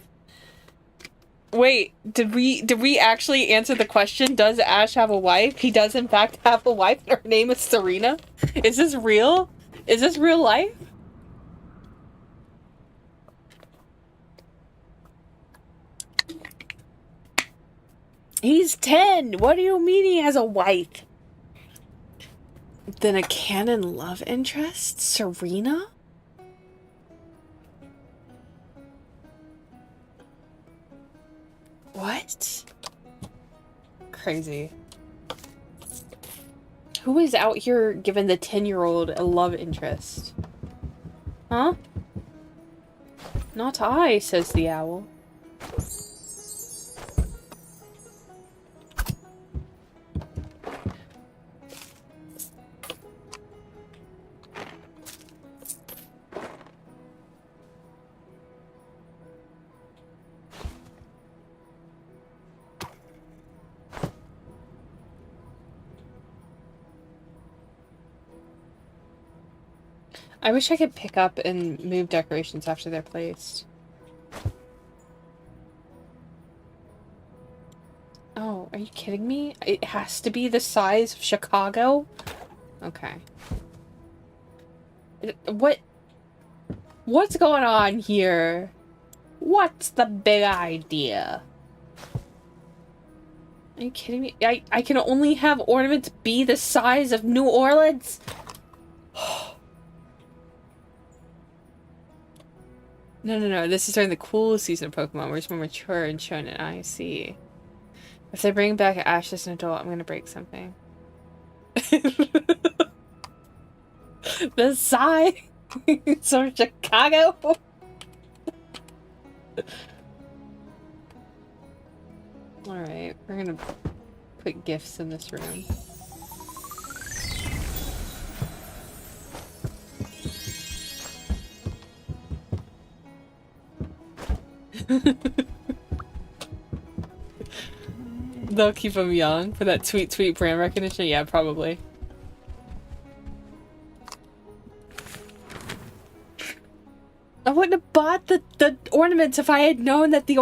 Wait, did we actually answer the question? Does Ash have a wife? He does in fact have a wife. Her name is Serena. Is this real? Is this real life? He's 10. What do you mean he has a wife? Then a canon love interest? Serena? What? Crazy. Who is out here giving the 10-year-old a love interest? Huh? Not I, says the owl. I wish I could pick up and move decorations after they're placed. Oh, I Are you kidding me? It has to be the size of Chicago? Okay. What's going on here? What's the big idea? Are you kidding me? I can only have ornaments be the size of New Orleans? No. This is during the cool season of Pokemon, where it's more mature and shown in IC. If they bring back Ash as an adult, I'm gonna break something. The size of Chicago? Alright, we're gonna put gifts in this room. They'll keep them young for that sweet brand recognition? Yeah, probably. I wouldn't have bought the ornaments if I had known that the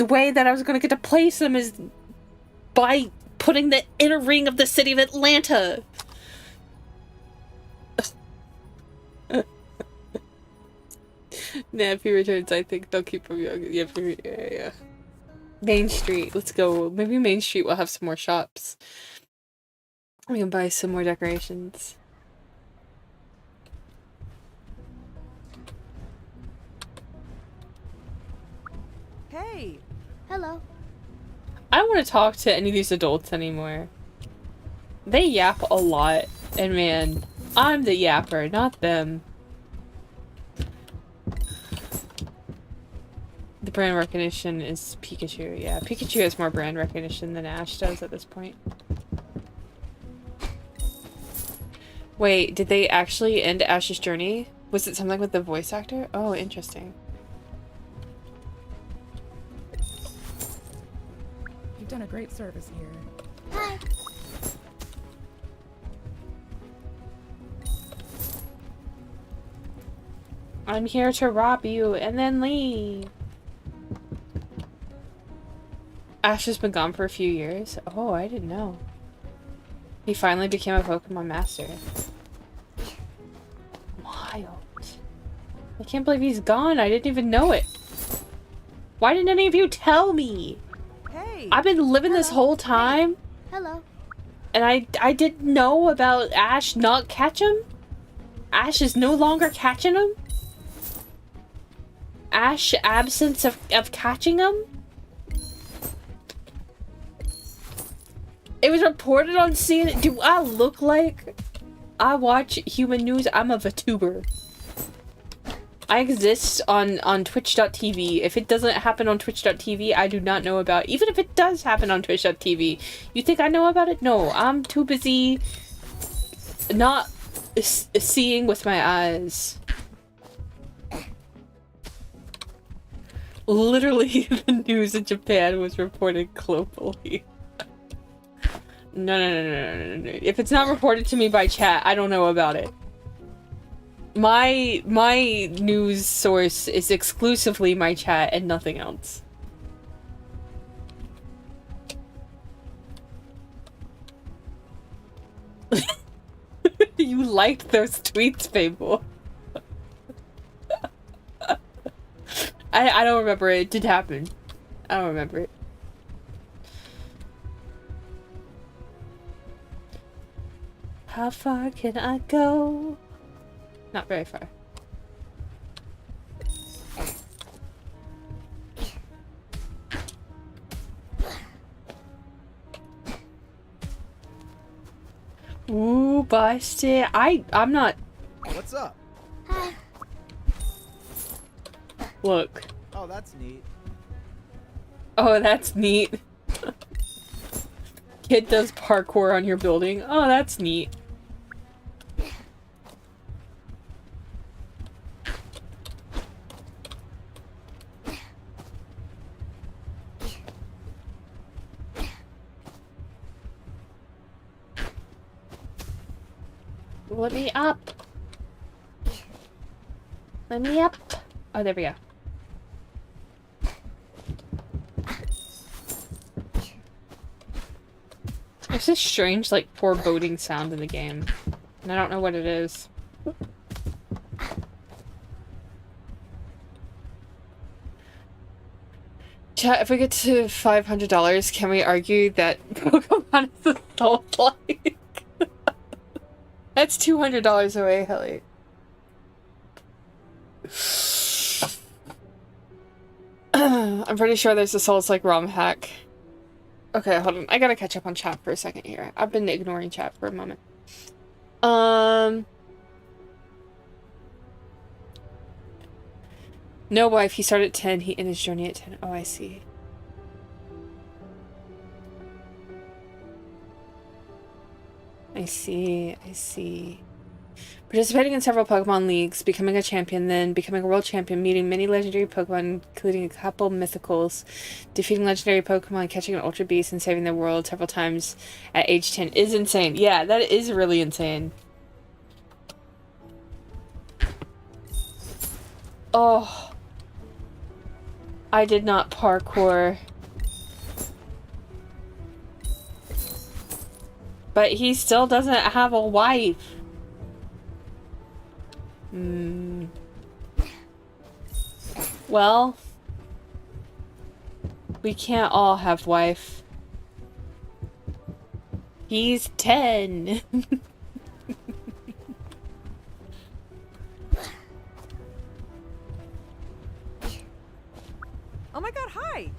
way that I was gonna get to place them is by putting the inner ring of the city of Atlanta. Nah, if he returns, I think they'll keep him young. Yeah. Main Street, let's go. Maybe Main Street will have some more shops. We can buy some more decorations. Hey! Hello. I don't want to talk to any of these adults anymore. They yap a lot, and man, I'm the yapper, not them. The brand recognition is Pikachu. Yeah, Pikachu has more brand recognition than Ash does at this point. Wait, did they actually end Ash's journey? Was it something with the voice actor? Oh, interesting. You've done a great service here. Hi. I'm here to rob you and then leave. Ash has been gone for a few years. Oh, I didn't know. He finally became a Pokemon master. Wild. I can't believe he's gone. I didn't even know it. Why didn't any of you tell me? Hey! I've been living this whole time, Hello. and I didn't know about Ash not catch him? Ash is no longer catching him? Ash absence of catching him? It was reported on CNN. Do I look like I watch human news? I'm a VTuber. I exist on twitch.tv. If it doesn't happen on twitch.tv, I do not know about it. Even if it does happen on twitch.tv, you think I know about it? No, I'm too busy not seeing with my eyes. Literally, the news in Japan was reported globally. No. If it's not reported to me by chat, I don't know about it. My news source is exclusively my chat and nothing else. You liked those tweets, Fable. I don't remember it. It did happen. I don't remember it. How far can I go? Not very far. Ooh, busted. I'm not. What's up? Hi. Look. Oh, that's neat. Oh, that's neat. Kid does parkour on your building. Oh, that's neat. Let me up. Let me up. Oh, there we go. There's this strange, like, foreboding sound in the game. And I don't know what it is. Chat, if we get to $500, can we argue that Pokemon is a soul-like? That's $200 away, Helly. I'm pretty sure there's a Souls-like ROM hack. Okay, hold on. I gotta catch up on chat for a second here. I've been ignoring chat for a moment. No wife, he started at 10, he ended his journey at 10. Oh, I see. I see. Participating in several Pokemon leagues, becoming a champion, then becoming a world champion, meeting many legendary Pokemon, including a couple mythicals, defeating legendary Pokemon, catching an Ultra Beast, and saving the world several times at age 10 is insane. Yeah, that is really insane. Oh. I did not parkour. But he still doesn't have a wife. Well, we can't all have wife. He's 10. Oh my god, hi!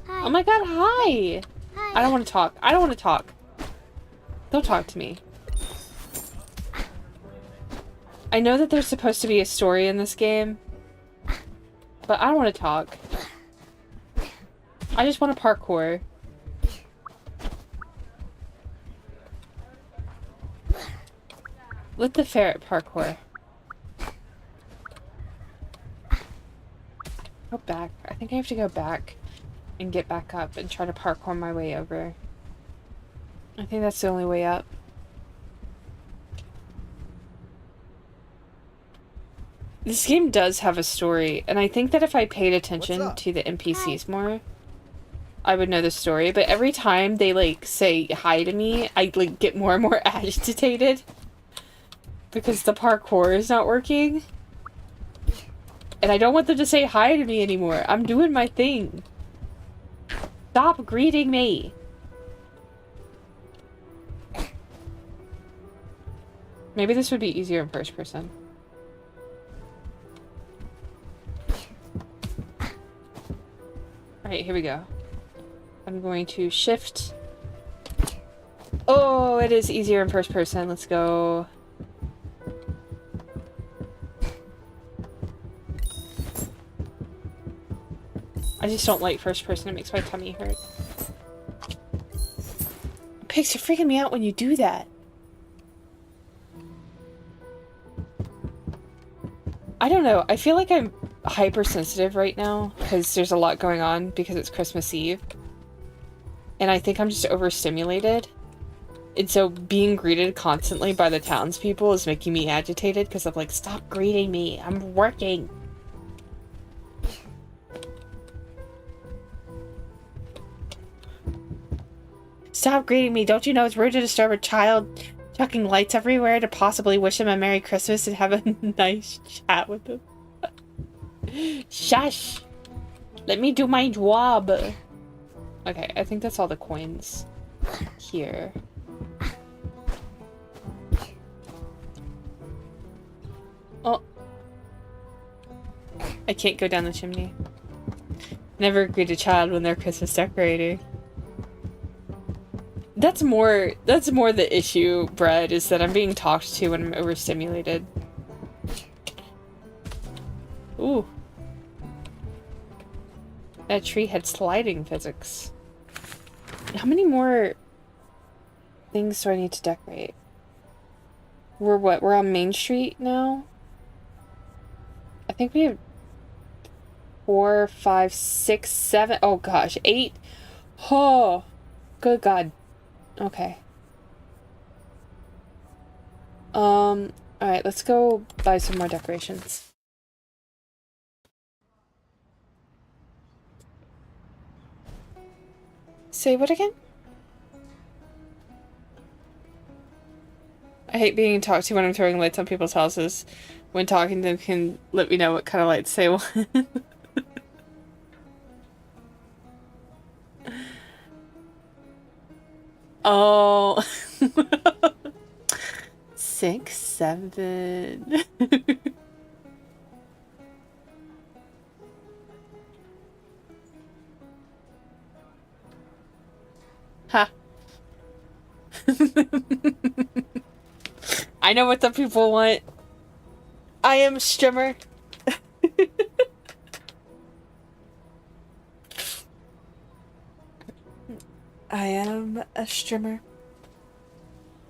Hi. Oh my god, hi! Hi. I don't want to talk. I don't want to talk. Don't talk to me. I know that there's supposed to be a story in this game, but I don't want to talk. I just want to parkour. Let the ferret parkour. Go back. I think I have to go back and get back up and try to parkour my way over. I think that's the only way up. This game does have a story, and I think that if I paid attention to the NPCs more, I would know the story. But every time they, like, say hi to me, I, like, get more and more agitated. Because the parkour is not working. And I don't want them to say hi to me anymore. I'm doing my thing. Stop greeting me. Maybe this would be easier in first person. Alright, here we go. I'm going to shift. Oh, it is easier in first person. Let's go. I just don't like first person. It makes my tummy hurt. Pigs, you're freaking me out when you do that. I don't know. I feel like I'm hypersensitive right now because there's a lot going on because it's Christmas Eve. And I think I'm just overstimulated. And so being greeted constantly by the townspeople is making me agitated because I'm like, stop greeting me. I'm working. Stop greeting me. Don't you know it's rude to disturb a child chucking lights everywhere to possibly wish him a Merry Christmas and have a nice chat with him? Shush! Let me do my job. Okay, I think that's all the coins here. Oh. I can't go down the chimney. Never greet a child when they're Christmas decorating. That's more the issue, Brad, is that I'm being talked to when I'm overstimulated. Ooh. That tree had sliding physics. How many more things do I need to decorate? We're what? We're on Main Street now? I think we have 4, 5, 6, 7. Oh gosh, 8. Oh, good God. Okay. Alright, let's go buy some more decorations. Say what again? I hate being talked to when I'm throwing lights on people's houses. When talking to them can let me know what kind of lights they want. Oh. 6, 7. Ha. I know what the people want. I am a streamer. I am a streamer.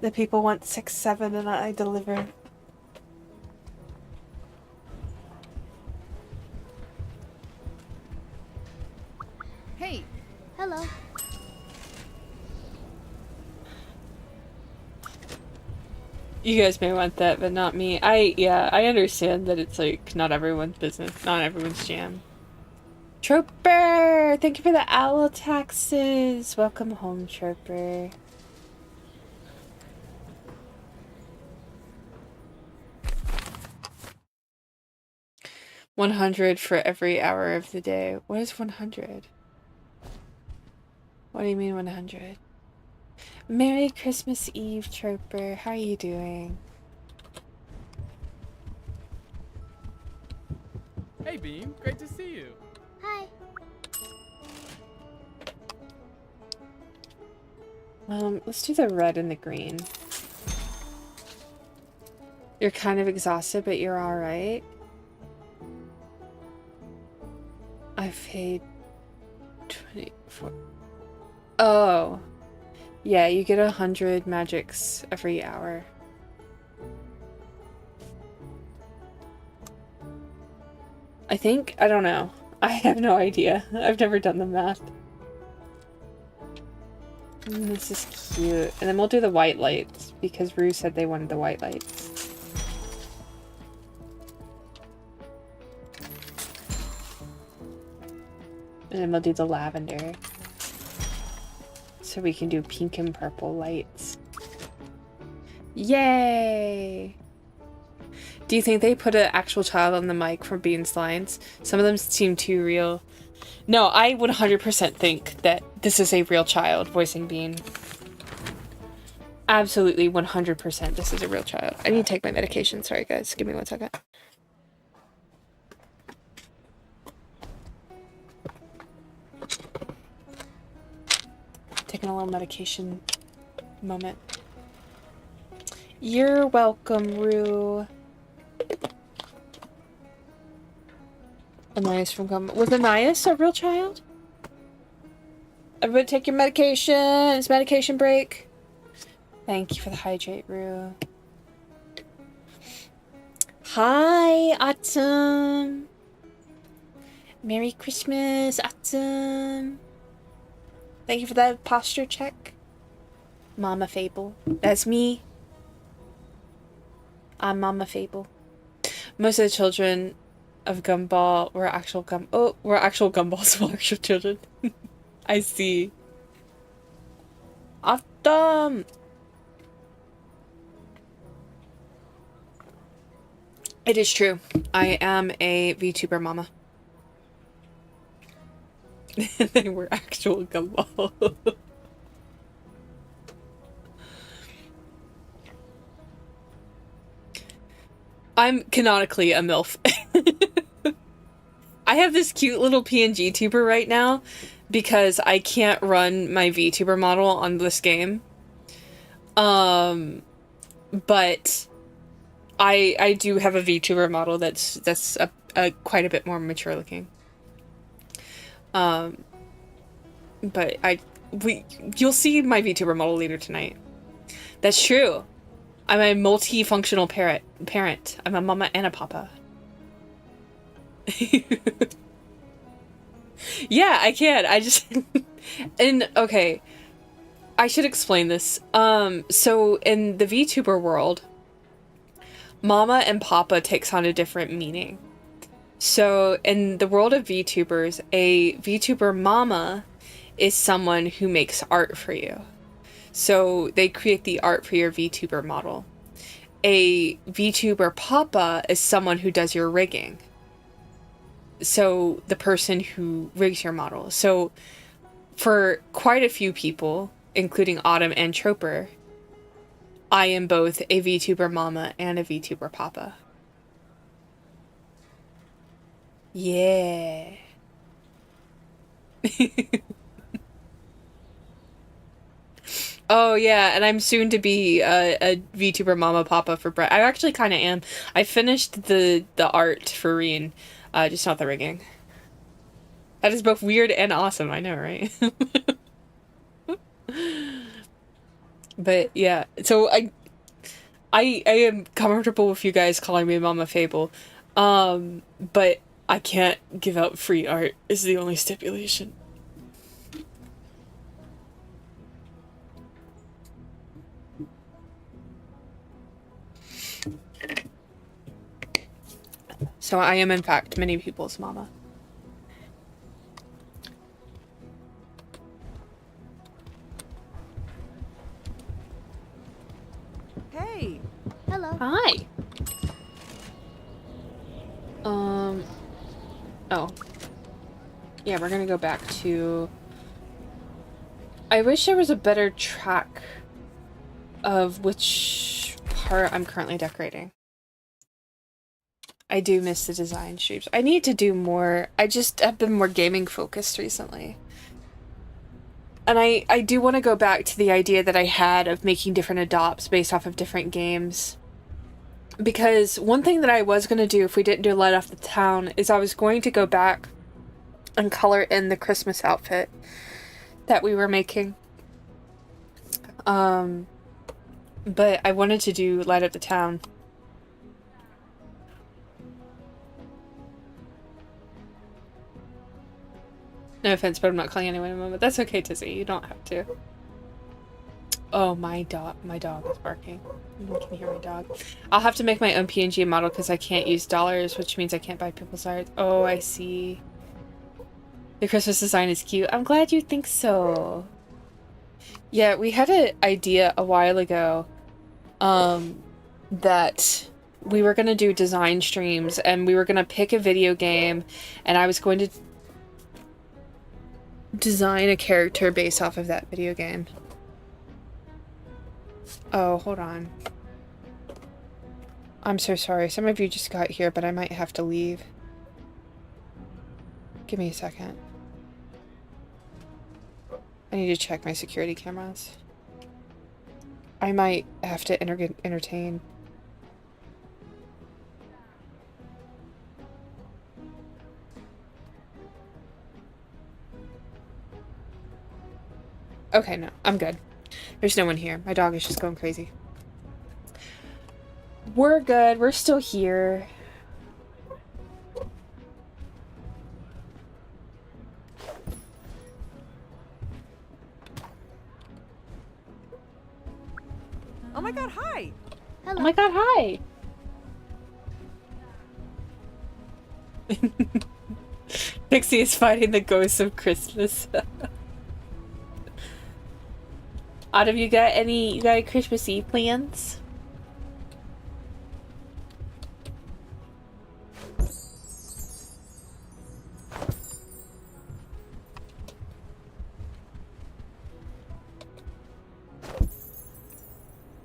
The people want 6, 7 and I deliver. Hey, Hello. You guys may want that, but not me. I understand that it's like not everyone's business, not everyone's jam. Trooper! Thank you for the owl taxes. Welcome home, Trooper. $100 for every hour of the day. What is 100? What do you mean 100? Merry Christmas Eve, Trooper. How are you doing? Hey, Beam. Great to see you. Hi. Let's do the red and the green. You're kind of exhausted, but you're alright. I've paid 24. Oh. Yeah, you get 100 magics every hour. I think, I don't know. I have no idea. I've never done the math. This is cute. And then we'll do the white lights because Rue said they wanted the white lights. And then we'll do the lavender. So we can do pink and purple lights. Yay! Do you think they put an actual child on the mic for Bean's lines? Some of them seem too real. No, I would 100% think that this is a real child voicing Bean. Absolutely 100% this is a real child. I need to take my medication. Sorry guys, give me 1 second. Taking a little medication moment. You're welcome, Rue. Anais from Gum. Was Anais a real child? Everybody take your medication. It's medication break. Thank you for the hydrate, Rue. Hi, Autumn. Merry Christmas, Autumn. Thank you for that posture check. Mama Fable. That's me. I'm Mama Fable. Most of the children of Gumball were actual gumballs were actual children. I see. Autumn! It is true. I am a VTuber mama. They were actual gumball. I'm canonically a MILF. I have this cute little PNG tuber right now because I can't run my VTuber model on this game. But I do have a VTuber model that's quite a bit more mature looking. But you'll see my VTuber model later tonight. That's true. I'm a multifunctional parent. I'm a mama and a papa. Yeah, I can. I just and okay. I should explain this. So in the VTuber world, mama and papa takes on a different meaning. So in the world of VTubers, a VTuber mama is someone who makes art for you. So they create the art for your VTuber model. a VTuber papa is someone who does your rigging. So the person who rigs your model. So for quite a few people, including Autumn and Troper, I am both a VTuber mama and a VTuber papa. Yeah. Oh yeah, and I'm soon to be a VTuber mama papa for Brett. I actually kind of am. I finished the art for Reen, just not the rigging. That is both weird and awesome. I know, right? But yeah, so I am comfortable with you guys calling me Mama Fable, but I can't give out free art. Is the only stipulation. So I am, in fact, many people's mama. Hey! Hello. Hi. Oh. Yeah, we're gonna go back to... I wish there was a better track of which part I'm currently decorating. I do miss the design streams. I need to do more. I just have been more gaming focused recently. And I do want to go back to the idea that I had of making different adopts based off of different games. Because one thing that I was going to do if we didn't do Light Off the Town is I was going to go back and color in the Christmas outfit that we were making. But I wanted to do Light Up the Town. No offense, but I'm not calling anyone a moment. That's okay, Tizzy. You don't have to. Oh, my dog is barking. You can hear my dog. I'll have to make my own PNG model because I can't use dollars, which means I can't buy people's art. Oh, I see. The Christmas design is cute. I'm glad you think so. Yeah, we had an idea a while ago that we were going to do design streams and we were going to pick a video game and I was going to design a character based off of that video game. Oh, hold on. I'm so sorry. Some of you just got here, but I might have to leave. Give me a second. I need to check my security cameras. I might have to entertain. Okay, no, I'm good. There's no one here. My dog is just going crazy. We're good. We're still here. Oh my god, hi! Hello. Oh my god, hi! Pixie is fighting the ghosts of Christmas. Autumn, you got any Christmas Eve plans?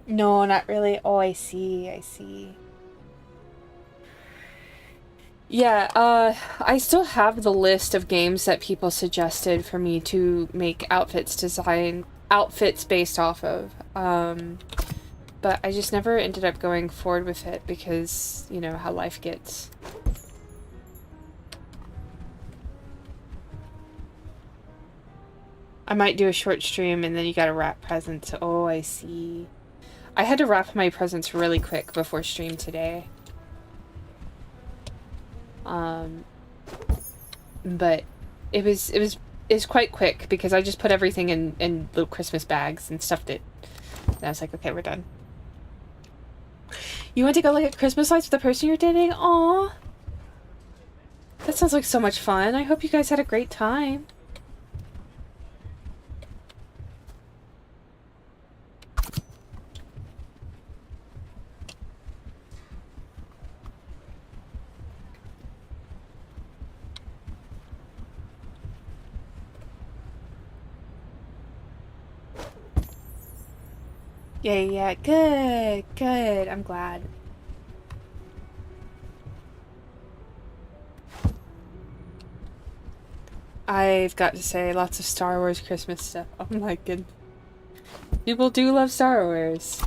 No, not really. Oh, I see. Yeah, I still have the list of games that people suggested for me to make outfits based off of. But I just never ended up going forward with it because, you know, how life gets. I might do a short stream and then you gotta wrap presents. Oh, I see. I had to wrap my presents really quick before stream today. But it was quite quick because I just put everything in little Christmas bags and stuffed it. And I was like, okay, we're done. You want to go look at Christmas lights with the person you're dating? Aww. That sounds like so much fun. I hope you guys had a great time. Yeah. Good, good. I'm glad. I've got to say, lots of Star Wars Christmas stuff. Oh my goodness. People do love Star Wars.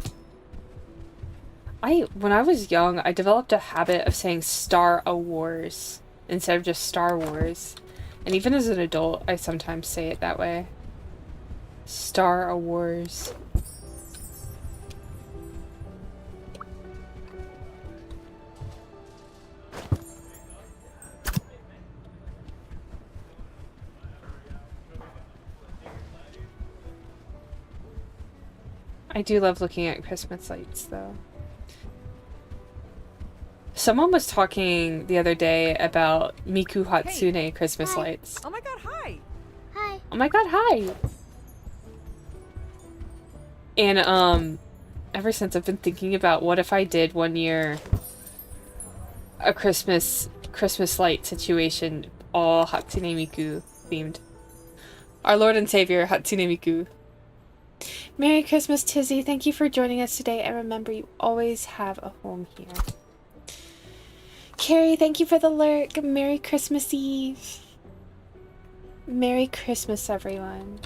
When I was young, I developed a habit of saying Star Wars instead of just Star Wars. And even as an adult, I sometimes say it that way. Star Wars. I do love looking at Christmas lights, though. Someone was talking the other day about Miku Hatsune Christmas Hi. lights. Oh my god, hi! Hi. Oh my god, hi! And, ever since I've been thinking about what if I did one year a Christmas light situation, all Hatsune Miku themed. Our Lord and Savior, Hatsune Miku. Merry Christmas, Tizzy. Thank you for joining us today, and remember, you always have a home here. Carrie, thank you for the lurk. Merry Christmas Eve. Merry Christmas, everyone.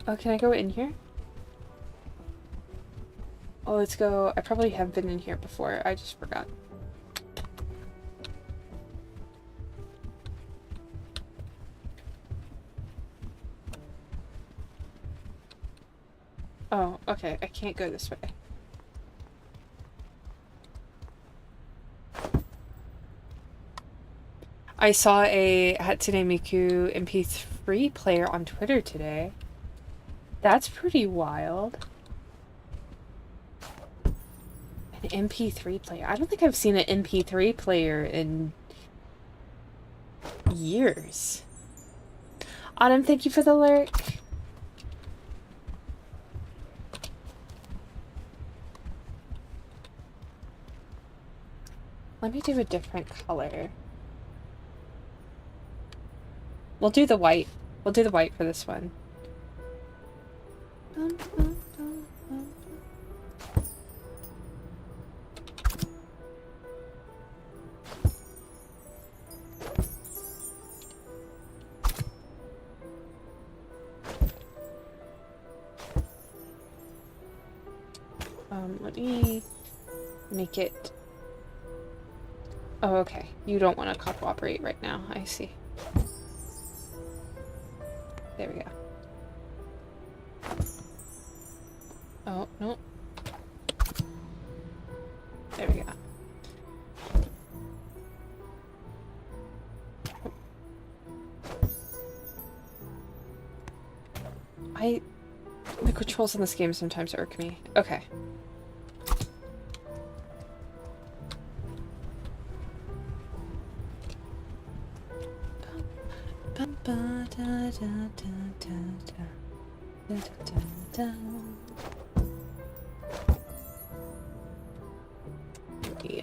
Oh, can I go in here? Oh, let's go. I probably have been in here before. I just forgot. Oh, okay. I can't go this way. I saw a Hatsune Miku MP3 player on Twitter today. That's pretty wild. An MP3 player. I don't think I've seen an MP3 player in years. Autumn, thank you for the lurk. Let me do a different color. We'll do the white. We'll do the white for this one. Let me make it... Oh, okay. You don't want to cooperate right now. I see. There we go. Oh, no. There we go. The controls in this game sometimes irk me. Okay.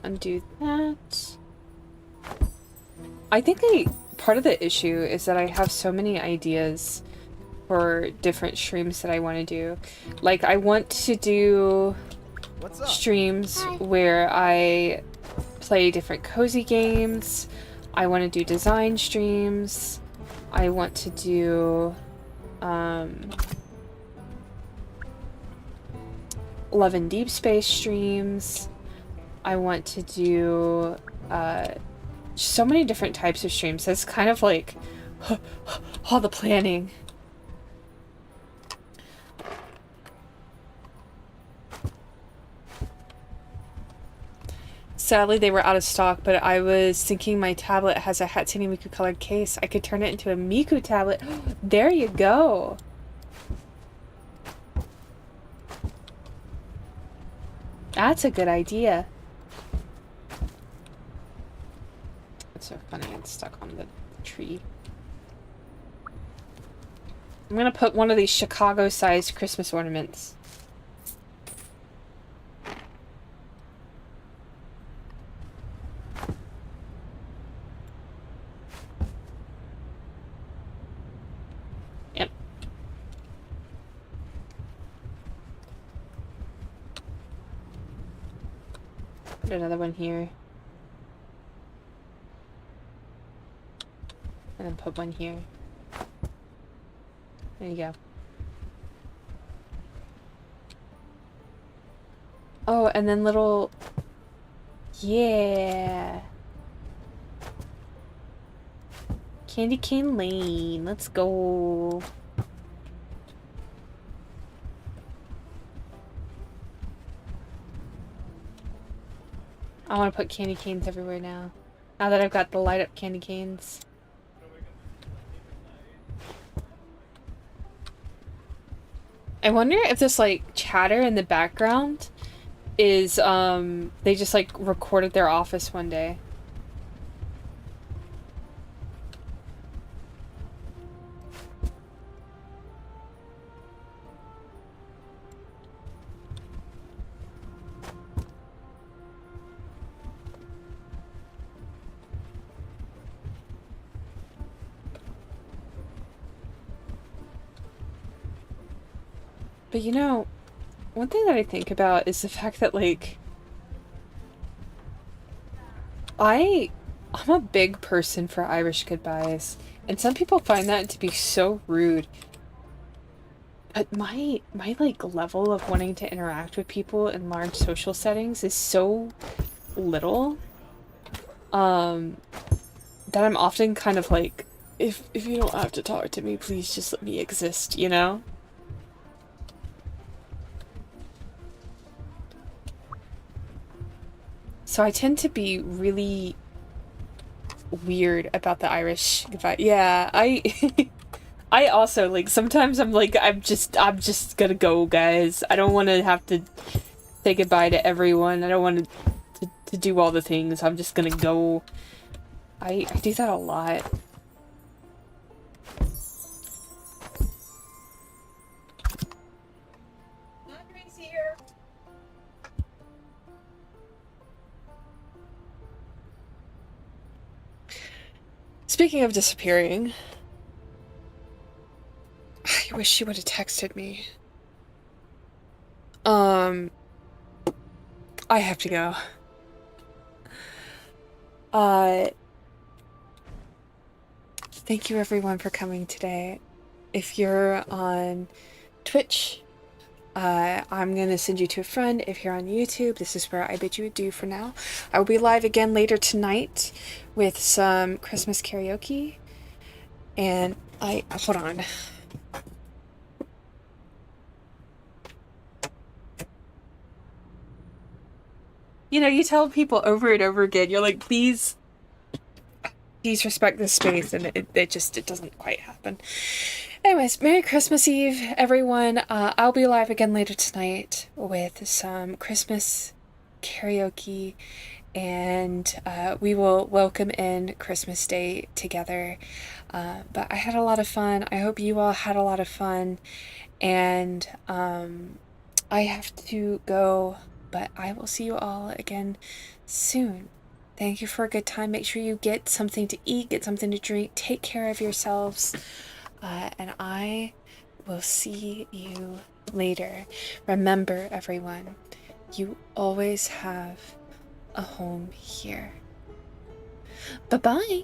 Undo that. I think part of the issue is that I have so many ideas for different streams that I want to do. Like, I want to do What's up? streams Hi. where I play different cozy games. I want to do design streams. I want to do Love and Deep Space streams. I want to do so many different types of streams. It's kind of like all the planning. Sadly, they were out of stock, but I was thinking my tablet has a Hatsune Miku colored case. I could turn it into a Miku tablet. There you go. That's a good idea. It's so funny, it's stuck on the tree. I'm gonna put one of these Chicago-sized Christmas ornaments. Put another one here. And then put one here. There you go. Oh, and then little... Yeah. Candy cane lane. Let's go. I want to put candy canes everywhere now. Now that I've got the light up candy canes. I wonder if this like chatter in the background is they just like recorded their office one day. But you know, one thing that I think about is the fact that like I'm a big person for Irish goodbyes, and some people find that to be so rude. But my like level of wanting to interact with people in large social settings is so little that I'm often kind of like, if you don't have to talk to me, please just let me exist, you know? So I tend to be really weird about the Irish goodbye. Yeah, I also like sometimes I'm like I'm just gonna go, guys. I don't want to have to say goodbye to everyone. I don't want to do all the things. I'm just gonna go. I do that a lot. Audrey's here. Speaking of disappearing, I wish she would have texted me. I have to go. Thank you everyone for coming today. If you're on Twitch, I'm gonna send you to a friend. If you're on YouTube, this is where I bid you adieu for now. I will be live again later tonight with some Christmas karaoke. And hold on. You know, you tell people over and over again, you're like, please respect this space, and it doesn't quite happen. Anyways, Merry Christmas Eve, everyone. I'll be live again later tonight with some Christmas karaoke, and we will welcome in Christmas Day together. But I had a lot of fun. I hope you all had a lot of fun, and I have to go, but I will see you all again soon. Thank you for a good time. Make sure you get something to eat, get something to drink, take care of yourselves, and I will see you later. Remember, everyone, you always have a home here. Bye-bye.